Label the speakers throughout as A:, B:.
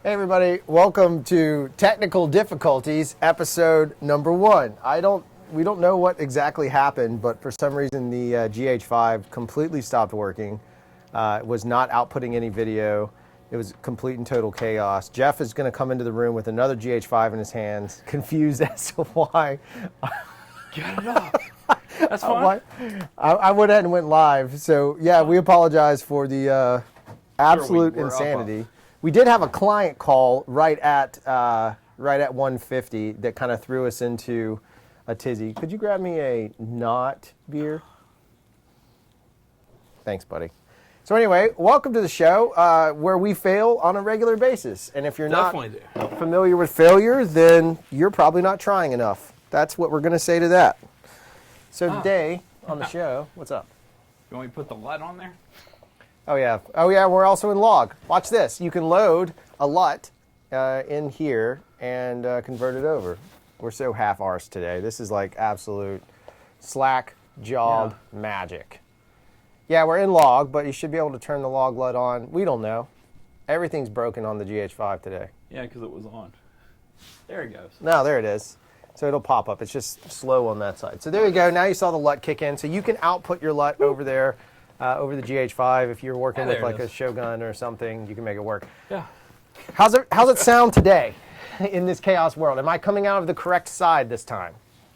A: Hey everybody, welcome to Technical Difficulties, episode number 1. We don't know what exactly happened, but for some reason the GH5 completely stopped working. It was not outputting any video. It was complete and total chaos. Jeff is going to come into the room with another GH5 in his hands, confused as to why.
B: Get it up. That's fine.
A: I went ahead and went live. So yeah, we apologize for the absolute insanity. We did have a client call right at 150 that kind of threw us into a tizzy. Could you grab me a not beer? Thanks, buddy. So anyway, welcome to the show where we fail on a regular basis. And if you're not familiar with failure, then you're probably not trying enough. That's what we're going to say to that. So today on the show, what's up?
B: You want me to put the LUT on there?
A: Oh yeah, we're also in log. Watch this. You can load a LUT in here and convert it over. We're so half-arsed today. This is like absolute slack-jawed magic. Yeah, we're in log, but you should be able to turn the log LUT on. We don't know. Everything's broken on the GH5 today.
B: Yeah, because it was on. There it goes.
A: No, there it is. So it'll pop up. It's just slow on that side. So there you go. Now you saw the LUT kick in. So you can output your LUT over there. Over the GH5, if you're working with like a Shogun or something, you can make it work.
B: Yeah.
A: How's it sound today in this chaos world? Am I coming out of the correct side this time?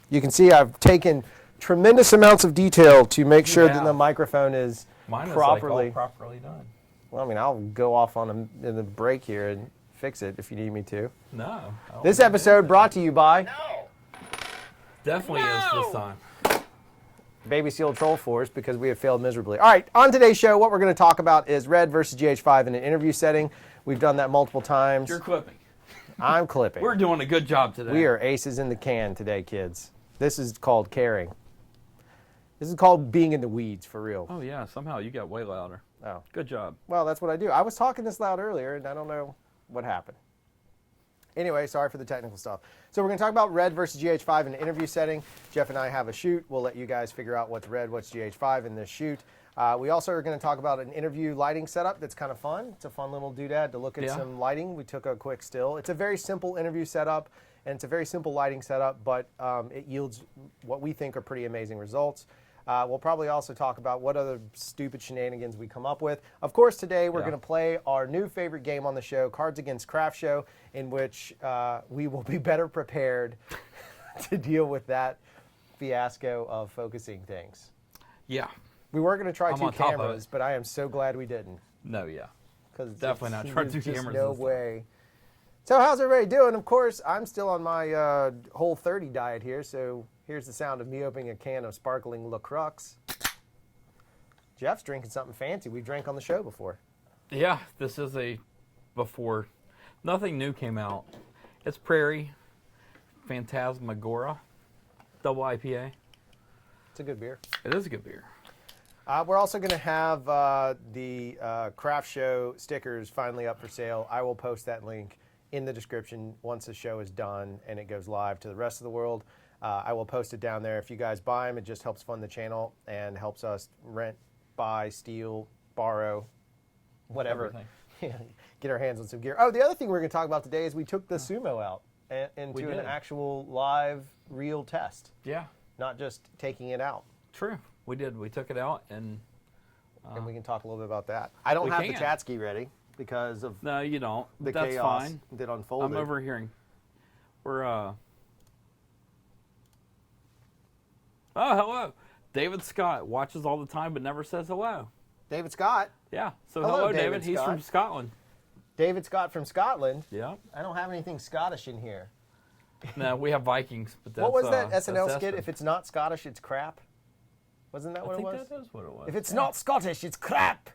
A: You can see I've taken tremendous amounts of detail to make sure that the microphone is properly
B: done.
A: Well, I mean, I'll go off on in the break here and fix it if you need me to.
B: No.
A: This episode brought to you by...
B: No. Definitely is this time.
A: Baby Seal Troll Force, because we have failed miserably. All right, on today's show, what we're going to talk about is Red versus GH5 in an interview setting. We've done that multiple times.
B: You're clipping.
A: I'm clipping.
B: We're doing a good job today.
A: We are aces in the can today, kids. This is called caring. This is called being in the weeds, for real.
B: Oh, yeah, somehow you got way louder.
A: Oh.
B: Good job.
A: Well, that's what I do. I was talking this loud earlier, and I don't know what happened. Anyway, sorry for the technical stuff. So we're going to talk about Red versus GH5 in an interview setting. Jeff and I have a shoot. We'll let you guys figure out what's Red, what's GH5 in this shoot. We also are going to talk about an interview lighting setup that's kind of fun. It's a fun little doodad to look at some lighting. We took a quick still. It's a very simple interview setup, and it's a very simple lighting setup, but it yields what we think are pretty amazing results. We'll probably also talk about what other stupid shenanigans we come up with. Of course, today we're going to play our new favorite game on the show, Cards Against CRFTSHO, in which we will be better prepared to deal with that fiasco of focusing things.
B: Yeah.
A: We were going to try 2 cameras, but I am so glad we didn't.
B: No, yeah.
A: Because
B: definitely not try 2 cameras.
A: No way. So how's everybody doing? Of course, I'm still on my Whole30 diet here, so here's the sound of me opening a can of sparkling LaCroix. Jeff's drinking something fancy. We drank on the show before.
B: Yeah, this is before. Nothing new came out. It's Prairie Phantasmagora Double IPA.
A: It's a good beer.
B: It is a good beer.
A: We're also going to have the CRFTSHO stickers finally up for sale. I will post that link in the description once the show is done and it goes live to the rest of the world. I will post it down there. If you guys buy them, it just helps fund the channel and helps us rent, buy, steal, borrow, whatever. Get our hands on some gear. Oh, the other thing we're going to talk about today is we took the Sumo out into an actual live, real test.
B: Yeah.
A: Not just taking it out.
B: True. We did. We took it out and
A: we can talk a little bit about that. I don't have the chat ski ready because of
B: no, you don't.
A: The
B: That's
A: chaos
B: fine.
A: that unfolded.
B: I'm overhearing. We're Oh, hello. David Scott watches all the time but never says hello.
A: David Scott?
B: Yeah. So hello David. He's from Scotland.
A: David Scott from Scotland?
B: Yeah.
A: I don't have anything Scottish in here.
B: No, we have Vikings. But that's,
A: what was that SNL skit? If it's not Scottish, it's crap? Wasn't that what it was?
B: I think that is what it was.
A: If it's not Scottish, it's crap.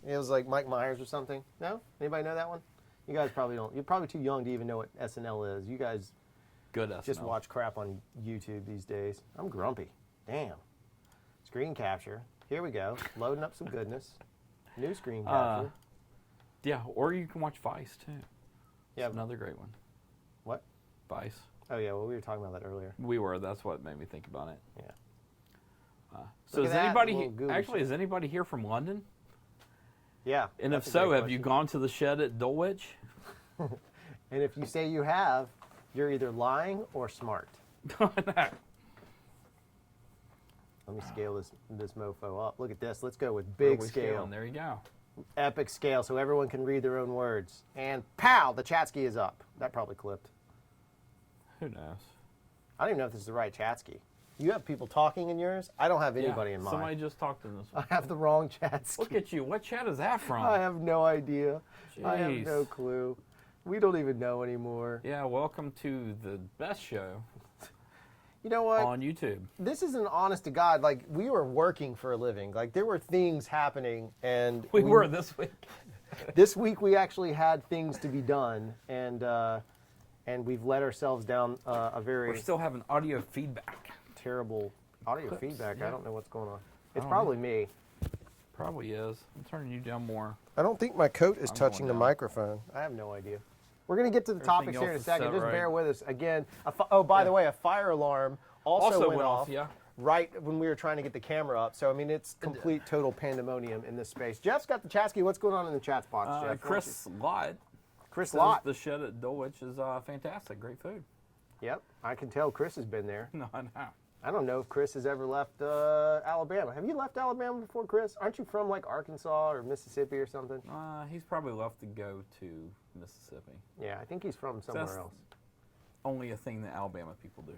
A: It was like Mike Myers or something. No? Anybody know that one? You guys probably don't. You're probably too young to even know what SNL is. You guys just watch crap on YouTube these days. I'm grumpy. Damn. Screen capture. Here we go. Loading up some goodness. New screen capture.
B: Yeah, or you can watch Vice, too.
A: Yeah.
B: That's another great one.
A: What?
B: Vice.
A: Oh, yeah. Well, we were talking about that earlier.
B: We were. That's what made me think about it.
A: Yeah.
B: So is anybody is anybody here from London?
A: Yeah.
B: And if so, have you gone to the shed at Dulwich?
A: And if you say you have, you're either lying or smart. Let me scale this mofo up. Look at this. Let's go with big scale.
B: There you go.
A: Epic scale so everyone can read their own words. And pow, the chat ski is up. That probably clipped.
B: Who knows?
A: I don't even know if this is the right chat ski. You have people talking in yours? I don't have anybody in mine.
B: Somebody just talked in this one.
A: I have the wrong chat ski.
B: Look at you. What chat is that from?
A: I have no idea. I have
B: Jeez.
A: no clue. We don't even know anymore.
B: Yeah, welcome to the best show
A: You know what?
B: on YouTube.
A: This is an honest to God, like, we were working for a living. Like, there were things happening, and
B: We were this week.
A: this week we actually had things to be done, and we've let ourselves down a very
B: We're still having audio feedback.
A: terrible audio
B: Clips,
A: feedback.
B: yeah.
A: I don't know what's going on. It's
B: don't
A: probably me.
B: Probably is. I'm turning you down more.
A: I don't think my coat is
B: I'm
A: touching
B: going
A: the
B: down.
A: microphone. I have no idea. We're going to get to the topics
B: Everything
A: here in a
B: else is
A: second.
B: set
A: Just
B: right.
A: bear with us. Again, oh, by the way, a fire alarm also went off.
B: Yeah.
A: Right when we were trying to get the camera up. So, I mean, it's complete, total pandemonium in this space. Jeff's got the chat ski. What's going on in the chat box, Jeff?
B: Chris Lott.
A: Chris
B: says
A: Lott.
B: The shed at Dulwich is fantastic. Great food.
A: Yep, I can tell Chris has been there.
B: No, I know.
A: I don't know if Chris has ever left Alabama. Have you left Alabama before, Chris? Aren't you from, like, Arkansas or Mississippi or something?
B: He's probably left to go to Mississippi.
A: Yeah, I think he's from somewhere
B: That's-
A: else.
B: Only a thing that Alabama people do.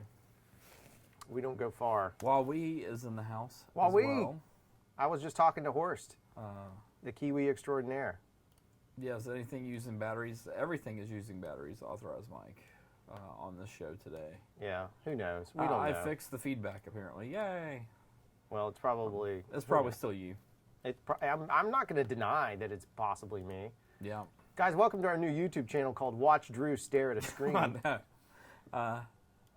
A: We don't go far.
B: Wowee is in the house. as
A: Wowee.
B: well.
A: I was just talking to Horst,
B: Uh,
A: the Kiwi extraordinaire.
B: yeah, is anything using batteries? Everything is using batteries, authorized mic, on this show today.
A: Yeah, who knows? We don't know.
B: I fixed the feedback, apparently. Yay.
A: Well, it's probably...
B: It's probably still you.
A: I'm not going to deny that it's possibly me.
B: Yeah.
A: Guys, welcome to our new YouTube channel called Watch Drew Stare at a Screen.
B: I know.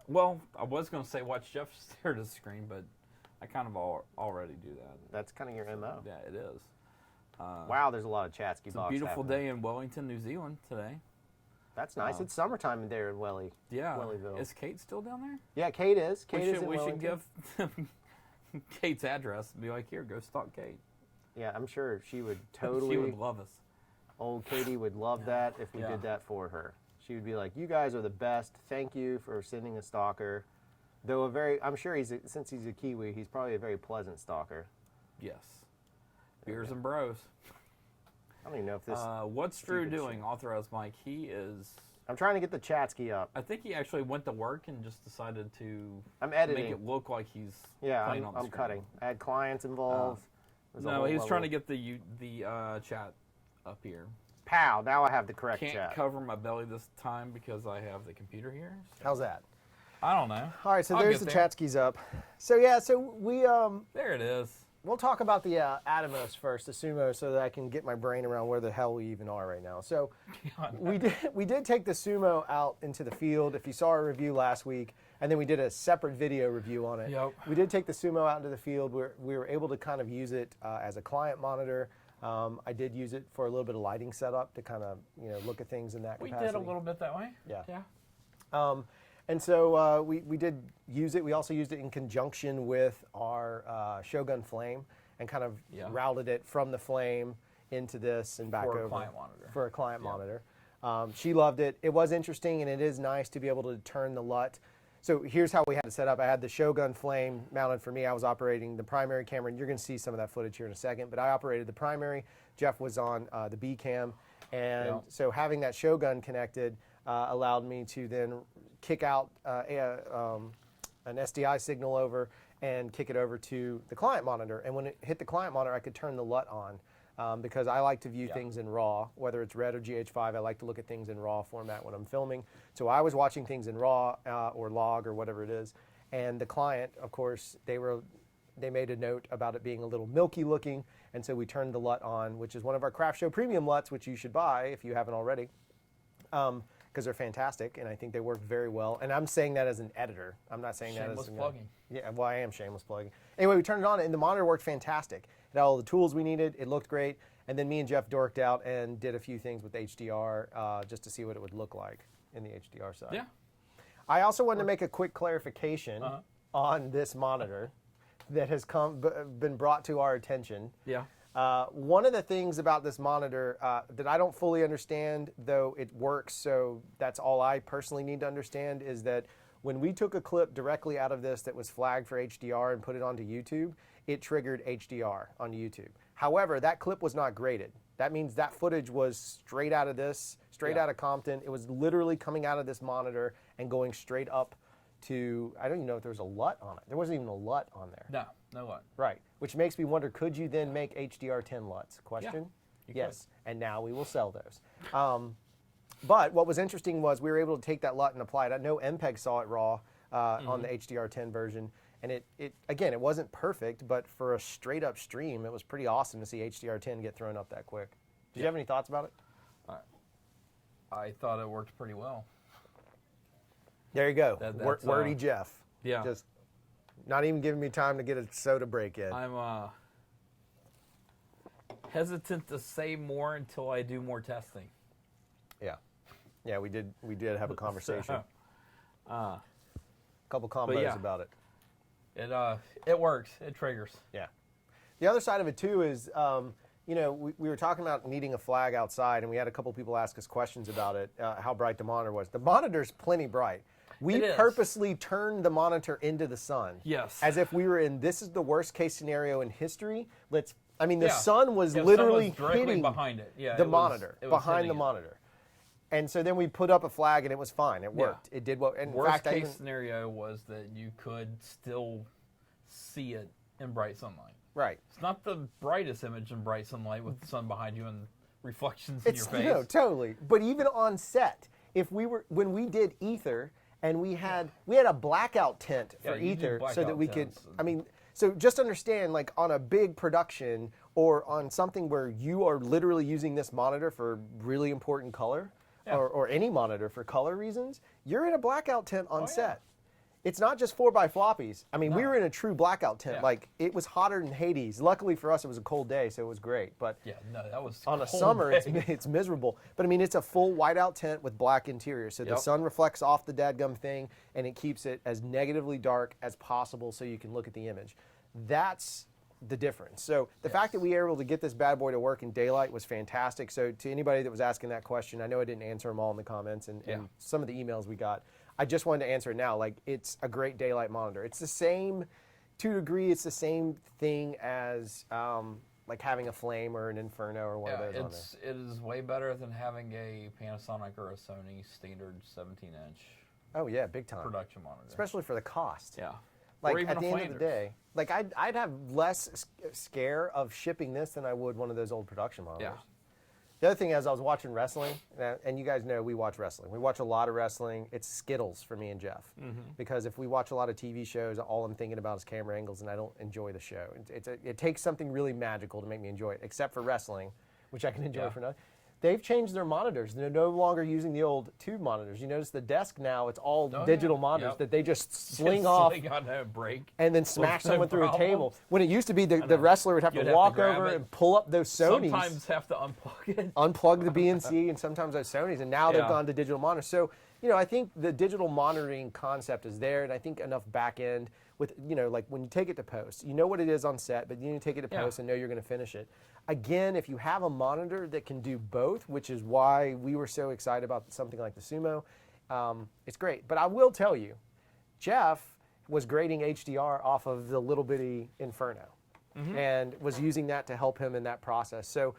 B: Well, I was going to say watch Jeff stare at the screen, but I kind of already do that.
A: That's kind of your MO.
B: Yeah, it is.
A: Wow, there's a lot of Chatsky
B: It's a
A: box
B: beautiful
A: happening.
B: day in Wellington, New Zealand today.
A: That's nice. It's summertime in there in
B: Yeah.
A: Wellyville.
B: Is Kate still down there?
A: Yeah, Kate is. Kate is in
B: We should
A: Wellington.
B: give them Kate's address and be like, here, go stalk Kate.
A: Yeah, I'm sure she would totally...
B: She would love us.
A: Old Katie would love that if we
B: Yeah.
A: did that for her. She would be like, you guys are the best. Thank you for sending a stalker. Though I'm sure since he's a Kiwi, he's probably a very pleasant stalker.
B: Yes. Beers and bros.
A: I don't even know if this...
B: What's Drew
A: stupid
B: doing? Authorized Mike. He is...
A: I'm trying to get the Chatsky up.
B: I think he actually went to work and just decided to
A: I'm editing.
B: make it look like he's
A: Yeah,
B: playing on the
A: I'm
B: screen.
A: cutting. I had clients involved. There's a
B: No,
A: whole
B: he was trying to
A: level.
B: get the chat up here.
A: Pow, now I have the correct
B: Can't
A: chat.
B: cover my belly this time because I have the computer here. So
A: How's that?
B: I don't know.
A: All right, so
B: I'll
A: there's
B: get
A: the
B: there.
A: Chatsky's up. So yeah, so we
B: There it is.
A: we'll talk about the Atomos first, the Sumo, so that I can get my brain around where the hell we even are right now. So we did take the Sumo out into the field. If you saw our review last week, and then we did a separate video review on it.
B: Yep.
A: We did take the Sumo out into the field. We were able to kind of use it as a client monitor. I did use it for a little bit of lighting setup to kind of look at things in that
B: We
A: capacity.
B: did a little bit that way.
A: Yeah.
B: Yeah.
A: And so we did use it. We also used it in conjunction with our Shogun Flame and kind of routed it from the Flame into this and back
B: For a
A: over.
B: client monitor.
A: For a client monitor. She loved it. It was interesting, and it is nice to be able to turn the LUT. So here's how we had it set up. I had the Shogun Flame mounted for me. I was operating the primary camera, and you're going to see some of that footage here in a second. But I operated the primary. Jeff was on the B cam. And so having that Shogun connected allowed me to then kick out an SDI signal over and kick it over to the client monitor. And when it hit the client monitor, I could turn the LUT on because I like to view things in RAW, whether it's RED or GH5. I like to look at things in RAW format when I'm filming. So I was watching things in RAW or log or whatever it is. And the client, of course, they made a note about it being a little milky looking. And so we turned the LUT on, which is one of our CRFTSHO premium LUTs, which you should buy if you haven't already. Because they're fantastic, and I think they work very well. And I'm saying that as an editor. I'm not saying that as
B: Shameless plugging.
A: Yeah, well, I am shameless plugging. Anyway, we turned it on, and the monitor worked fantastic. It had all the tools we needed. It looked great. And then me and Jeff dorked out and did a few things with HDR just to see what it would look like in the HDR side.
B: Yeah.
A: I also wanted to make a quick clarification on this monitor that has been brought to our attention.
B: Yeah.
A: One of the things about this monitor that I don't fully understand, though it works, so that's all I personally need to understand, is that when we took a clip directly out of this that was flagged for HDR and put it onto YouTube, it triggered HDR on YouTube. However, that clip was not graded. That means that footage was straight out of this, straight out of Compton. It was literally coming out of this monitor and going straight up to, I don't even know if there was a LUT on it. There wasn't even a LUT on there.
B: No LUT.
A: Right, which makes me wonder, could you then make HDR10 LUTs? Question?
B: Yeah,
A: yes, and now we will sell those. But what was interesting was we were able to take that LUT and apply it. I know MPEG saw it raw on the HDR10 version, and it again, it wasn't perfect, but for a straight up stream, it was pretty awesome to see HDR10 get thrown up that quick. Did you have any thoughts about it?
B: I thought it worked pretty well.
A: There you go. Wordy Jeff.
B: Yeah.
A: Just not even giving me time to get a soda break in.
B: I'm hesitant to say more until I do more testing.
A: Yeah, we did have a conversation.
B: So,
A: a couple combos about it.
B: It works. It triggers.
A: Yeah. The other side of it too is, you know, we were talking about needing a flag outside, and we had a couple people ask us questions about it, how bright the monitor was. The monitor's plenty bright. We purposely turned the monitor into the sun.
B: Yes.
A: As if we were in, this is the worst case scenario in history. The sun was literally hitting
B: behind it. Yeah,
A: the monitor, behind the monitor. And so then we put up a flag and it was fine. It worked. It did what. In
B: worst
A: fact,
B: case scenario was that you could still see it in bright sunlight.
A: Right.
B: It's not the brightest image in bright sunlight with the sun behind you and reflections in your face.
A: No, totally. But even on set, when we did ether and we had a blackout tent for ether so that we could. So just understand, like on a big production or on something where you are literally using this monitor for really important color. Or any monitor for color reasons, you're in a blackout tent on set. It's not just 4x floppies. We were in a true blackout tent. Like, it was hotter than Hades. Luckily for us, it was a cold day, so it was great. But
B: that was
A: on a summer, it's miserable. But it's a full whiteout tent with black interior. So the sun reflects off the dadgum thing, and it keeps it as negatively dark as possible so you can look at the image. That's the difference. So the fact that we were able to get this bad boy to work in daylight was fantastic. So to anybody that was asking that question, I know I didn't answer them all in the comments and some of the emails we got. I just wanted to answer it now. Like, it's a great daylight monitor. It's the same, to a degree, it's the same thing as like having a Flame or an Inferno or one of those on there.
B: It is way better than having a Panasonic or a Sony standard 17-inch.
A: Oh yeah, big time.
B: Production monitor.
A: Especially for the cost.
B: Yeah.
A: Like,
B: or even
A: at the end of the day, like I'd have less scare of shipping this than I would one of those old production monitors.
B: Yeah.
A: The other thing is I was watching wrestling, and you guys know we watch wrestling. We watch a lot of wrestling. It's Skittles for me and Jeff. Because if we watch a lot of TV shows, all I'm thinking about is camera angles, and I don't enjoy the show. It takes something really magical to make me enjoy it, except for wrestling, which I can enjoy for nothing. They've changed their monitors. They're no longer using the old tube monitors. You notice the desk now, it's all digital monitors that they just sling off and then smash someone through a table. When it used to be the wrestler would have to walk over and pull up those Sonys.
B: Sometimes have to unplug it.
A: Unplug the BNC and sometimes those Sonys, and now they've gone to digital monitors. So, I think the digital monitoring concept is there, and I think enough back end with, like when you take it to post, you know what it is on set, but you need to take it to post and know you're going to finish it. Again, if you have a monitor that can do both, which is why we were so excited about something like the Sumo, it's great. But I will tell you, Jeff was grading HDR off of the little bitty Inferno and was using that to help him in that process. So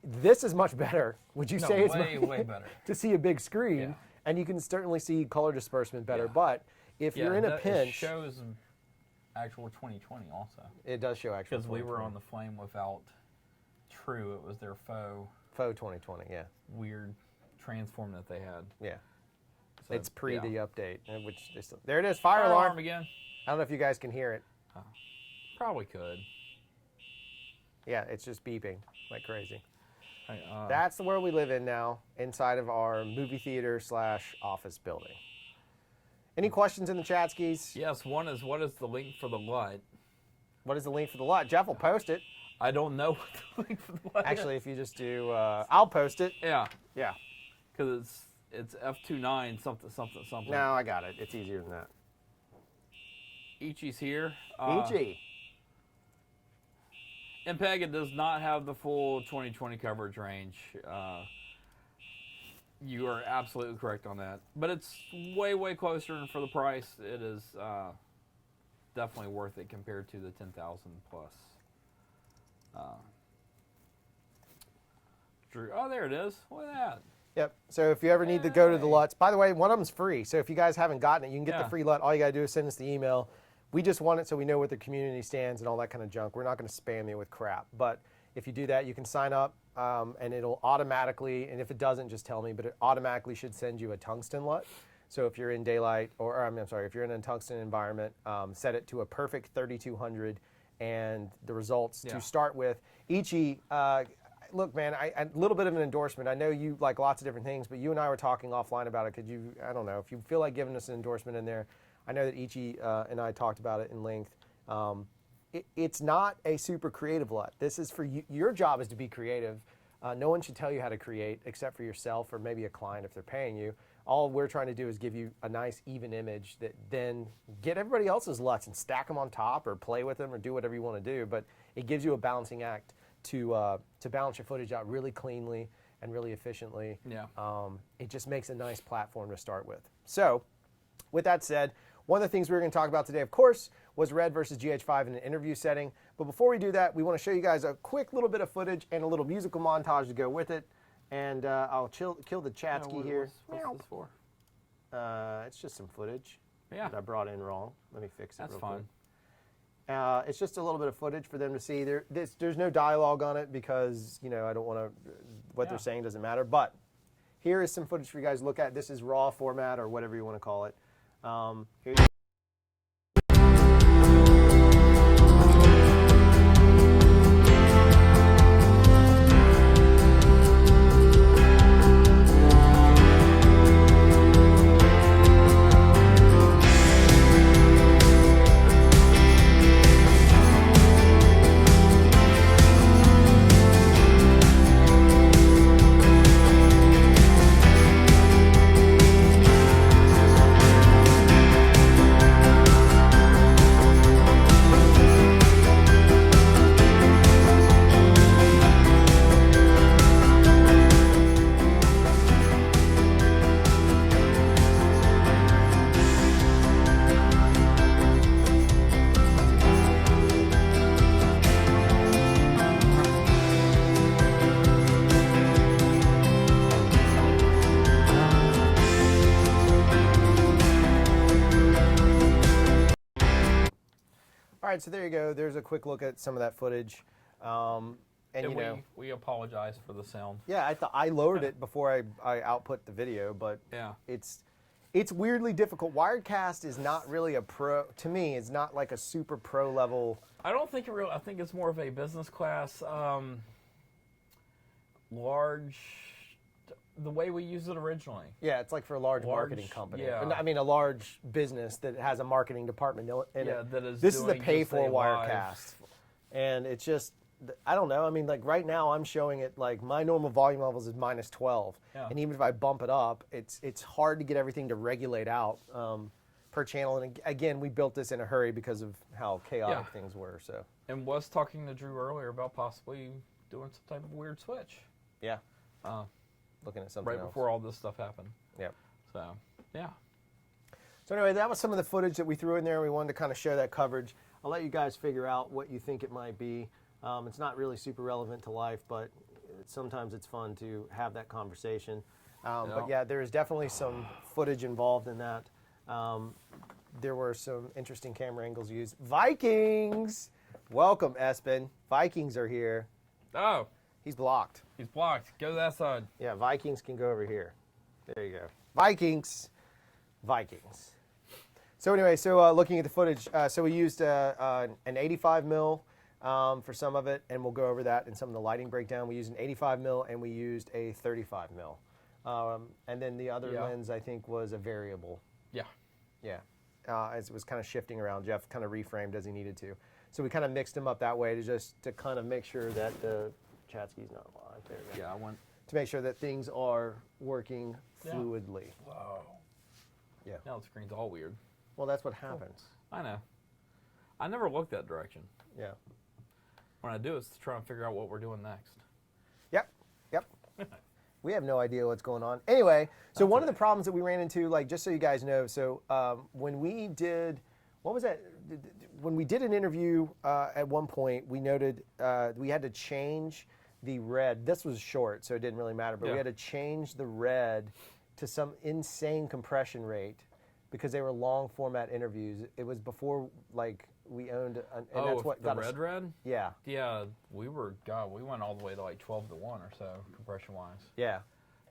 A: this is much better. Would you say it's
B: way better
A: to see a big screen, and you can certainly see color disbursement better. But if you're in a pinch,
B: it shows actual 2020 also.
A: It does show actual 2020.
B: Because we were on the Flame without True. It was their faux
A: 2020. Yeah.
B: Weird transform that they had.
A: Yeah. So, it's pre the update, which they still, there it is. Fire alarm
B: again.
A: I don't know if you guys can hear it.
B: Probably could.
A: Yeah, it's just beeping like crazy.
B: Hey,
A: that's the world we live in now, inside of our movie theater / office building. Any questions in the chat, skis?
B: Yes, one is, what is the link for the LUT?
A: What is the link for the LUT? Jeff will post it.
B: I don't know what the link for the LUT is.
A: Actually, if you just do, I'll post it.
B: Yeah.
A: Yeah.
B: Because it's F29 something.
A: No, I got it. It's easier than that.
B: Ichi's here.
A: Ichi.
B: MPEG, it does not have the full 2020 coverage range. You are absolutely correct on that. But it's way, way closer, and for the price, it is definitely worth it compared to the 10,000 plus. Drew, oh, there it is. Look at that.
A: Yep. So if you ever need to go to the LUTS, by the way, one of them's free. So if you guys haven't gotten it, you can get the free LUT. All you got to do is send us the email. We just want it so we know where the community stands and all that kind of junk. We're not going to spam you with crap. But if you do that, you can sign up, and it'll automatically, and if it doesn't, just tell me, but it automatically should send you a tungsten LUT. So if you're in daylight, or I'm sorry, if you're in a tungsten environment, set it to a perfect 3200, and the results to start with. Ichi, look, man, a little bit of an endorsement. I know you like lots of different things, but you and I were talking offline about it. Could you, I don't know, if you feel like giving us an endorsement in there, I know that Ichi and I talked about it in length. It's not a super creative LUT. This is for you. Your job is to be creative. No one should tell you how to create except for yourself or maybe a client if they're paying you. All we're trying to do is give you a nice even image that then get everybody else's LUTs and stack them on top or play with them or do whatever you want to do. But it gives you a balancing act to balance your footage out really cleanly and really efficiently.
B: Yeah.
A: It just makes a nice platform to start with. So with that said, one of the things we were going to talk about today, of course, was Red versus GH5 in an interview setting. But before we do that, we want to show you guys a quick little bit of footage and a little musical montage to go with it. And I'll kill the Chatsky here.
B: What's this for?
A: It's just some footage
B: Yeah.
A: that I brought in wrong. Let me fix it
B: That's
A: real
B: fine.
A: quick. It's just a little bit of footage for them to see. There's no dialogue on it because, you know, I don't want to, what they're saying doesn't matter. But here is some footage for you guys to look at. This is raw format or whatever you want to call it. Here you All right, so there you go. There's a quick look at some of that footage. And you know,
B: we apologize for the sound.
A: yeah, I lowered it before I output the video, but
B: Yeah.
A: it's weirdly difficult. Wirecast is not really a pro, to me, it's not like a super pro level.
B: I don't think I think it's more of a business class, large, the way we used it originally.
A: Yeah, it's like for a large marketing company.
B: yeah.
A: And, I mean, a large business that has a marketing department in
B: Yeah,
A: it.
B: that is
A: This is the
B: doing
A: pay
B: just
A: for
B: a live-
A: Wirecast. And it's just, I don't know. I mean, like right now I'm showing it like my normal volume levels is -12.
B: Yeah.
A: And even if I bump it up, it's hard to get everything to regulate out per channel. And again, we built this in a hurry because of how chaotic things were. So.
B: And was talking to Drew earlier about possibly doing some type of weird switch.
A: Yeah.
B: Uh,
A: Looking at something
B: right
A: else.
B: before all this stuff happened.
A: Yep.
B: So, yeah.
A: So anyway, that was some of the footage that we threw in there. We wanted to kind of show that coverage. I'll let you guys figure out what you think it might be. It's not really super relevant to life, but sometimes it's fun to have that conversation. But yeah, there is definitely some footage involved in that. There were some interesting camera angles used. Vikings! Welcome, Espen. Vikings are here.
B: Oh,
A: He's blocked.
B: he's blocked. Go to that side.
A: Yeah, Vikings can go over here. There you go. Vikings. Vikings. So anyway, so looking at the footage, so we used an 85 mil for some of it, and we'll go over that in some of the lighting breakdown. We used an 85 mil and we used a 35 mil. And then the other lens, I think, was a variable.
B: Yeah.
A: Yeah. As it was kind of shifting around. Jeff kind of reframed as he needed to. So we kind of mixed them up that way to kind of make sure that the Chatsky's not live. There we go.
B: Yeah, I went.
A: To make sure that things are working fluidly.
B: Whoa.
A: Yeah.
B: Now the screen's all weird.
A: Well, that's what happens.
B: I know. I never looked that direction.
A: Yeah.
B: when I do, it's to try and figure out what we're doing next.
A: Yep. We have no idea what's going on. Anyway, so
B: That's
A: one of the
B: okay.
A: problems that we ran into, like, just so you guys know, so when we did, what was that? When we did an interview at one point, we noted we had to change the red. This was short, so it didn't really matter, but we
B: Yeah.
A: had to change the red to some insane compression rate because they were long format interviews. It was before, like, we owned, and that's what
B: the
A: got us.
B: red?
A: Yeah,
B: Yeah, we went all the way to like 12 to 1 or so, compression-wise.
A: yeah.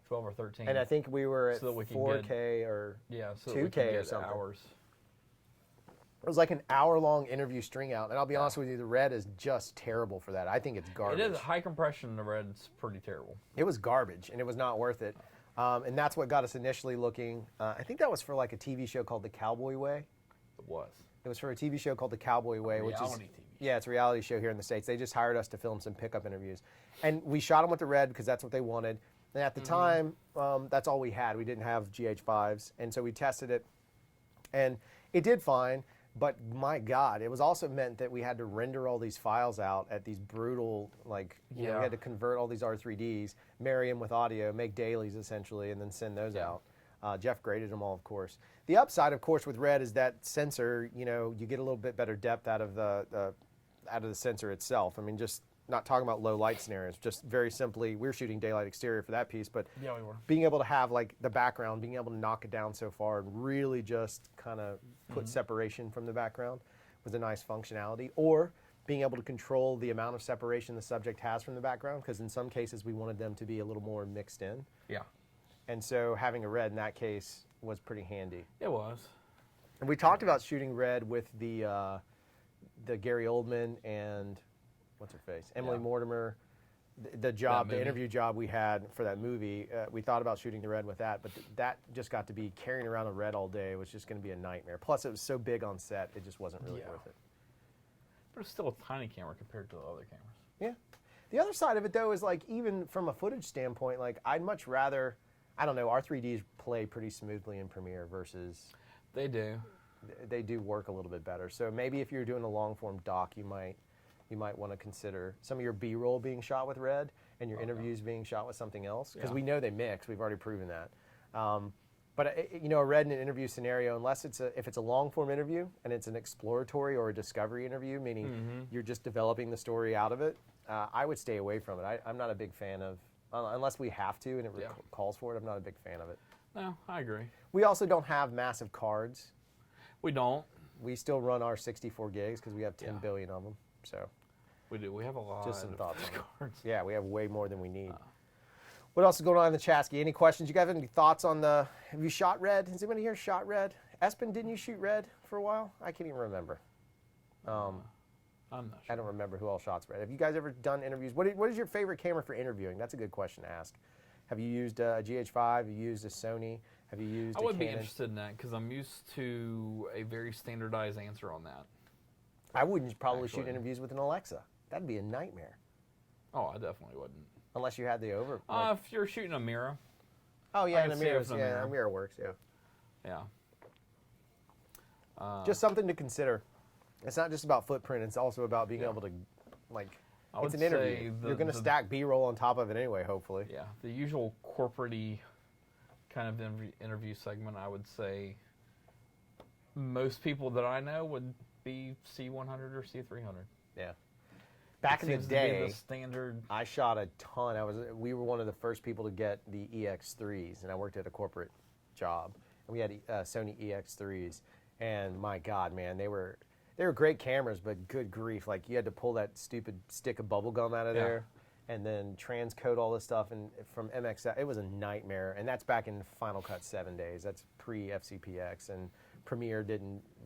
B: 12 or 13.
A: And I think we were at
B: So that we can
A: 4K or
B: yeah, so
A: 2K
B: that we can
A: or
B: get
A: something.
B: hours.
A: It was like an hour-long interview string out, and I'll be honest with you, the red is just terrible for that. I think it's garbage.
B: It is high compression. The red's pretty terrible.
A: It was garbage, and it was not worth it. And that's what got us initially looking. I think that was for like a TV show called The Cowboy Way.
B: It was.
A: It was for a TV show called The Cowboy Way, which is
B: Reality TV.
A: yeah, it's a reality show here in the States. They just hired us to film some pickup interviews, and we shot them with the red because that's what they wanted. And at the time, that's all we had. We didn't have GH5s, and so we tested it, and it did fine. But my God, it was also meant that we had to render all these files out at these brutal, like, you know, we
B: Yeah.
A: had to convert all these R3Ds, marry them with audio, make dailies essentially, and then send those
B: Yeah.
A: out. Jeff graded them all, of course. The upside, of course, with red is that sensor, you know, you get a little bit better depth out of the sensor itself. I mean, just not talking about low light scenarios, just very simply, we're shooting daylight exterior for that piece, but
B: Yeah, we were.
A: being able to have like the background, being able to knock it down so far and really just kind of put separation from the background was a nice functionality. Or being able to control the amount of separation the subject has from the background, because in some cases we wanted them to be a little more mixed in.
B: Yeah,
A: And so having a red in that case was pretty handy.
B: it was.
A: And we talked about shooting red with the Gary Oldman and what's her face, Emily
B: Yeah.
A: Mortimer, the job, the
B: movie.
A: interview job we had for that movie. We thought about shooting the red with that, but that just got to be carrying around a red all day was just going to be a nightmare. Plus, it was so big on set, it just wasn't really
B: Yeah.
A: worth it.
B: But it's still a tiny camera compared to the other cameras.
A: Yeah. The other side of it, though, is like even from a footage standpoint, like I'd much rather, I don't know, R3Ds play pretty smoothly in Premiere versus
B: They do.
A: they do work a little bit better. So maybe if you're doing a long form doc, you might want to consider some of your B-roll being shot with red and your interviews being shot with something else, because
B: Yeah.
A: we know they mix. We've already proven that. But you know, a red in an interview scenario, unless if it's a long form interview and it's an exploratory or a discovery interview, meaning you're just developing the story out of it, I would stay away from it. I'm not a big fan of, unless we have to and it
B: Yeah.
A: calls for it. I'm not a big fan of it.
B: No, I agree.
A: We also don't have massive cards.
B: We don't.
A: We still run our 64 gigs because we have 10
B: Yeah.
A: billion of them. So
B: We do. We have a lot
A: Just some
B: of
A: thoughts on it.
B: cards.
A: yeah, we have way more than we need. What else is going on in the Chasky? Any questions? You guys have any thoughts on the? Have you shot red? Has anybody here shot red? Espen, didn't you shoot red for a while? I can't even remember.
B: I'm not
A: I
B: sure.
A: don't remember who else shots red. Have you guys ever done interviews? What is your favorite camera for interviewing? That's a good question to ask. Have you used a GH5? Have you used a Sony? Have you used
B: I
A: a
B: would be
A: Canon?
B: interested in that because I'm used to a very standardized answer on that.
A: I wouldn't probably shoot
B: Actually.
A: interviews with an Alexa. That'd be a nightmare.
B: Oh, I definitely wouldn't.
A: Unless you had the over. like-
B: If you're shooting a mirror,
A: oh yeah,
B: I
A: and a
B: can see
A: mirror.
B: it from
A: Yeah,
B: there.
A: a mirror works. Yeah.
B: yeah.
A: Just something to consider. It's not just about footprint. It's also about being able to, like,
B: I
A: it's
B: would
A: an
B: say
A: interview.
B: the-
A: You're going to
B: the-
A: stack B-roll on top of it anyway, hopefully.
B: Yeah, the usual corporate-y kind of interview segment, I would say most people that I know would be C100 or C300.
A: Yeah. Back in the
B: Seems to be
A: day,
B: the standard.
A: I shot a ton. We were one of the first people to get the EX3s, and I worked at a corporate job, and we had Sony EX3s, and my God, man, they were great cameras, but good grief, like you had to pull that stupid stick of bubble gum out of
B: Yeah.
A: there, and then transcode all this stuff, and from MXF, it was a nightmare, and that's back in Final Cut 7 days. That's pre-FCPX, and Premiere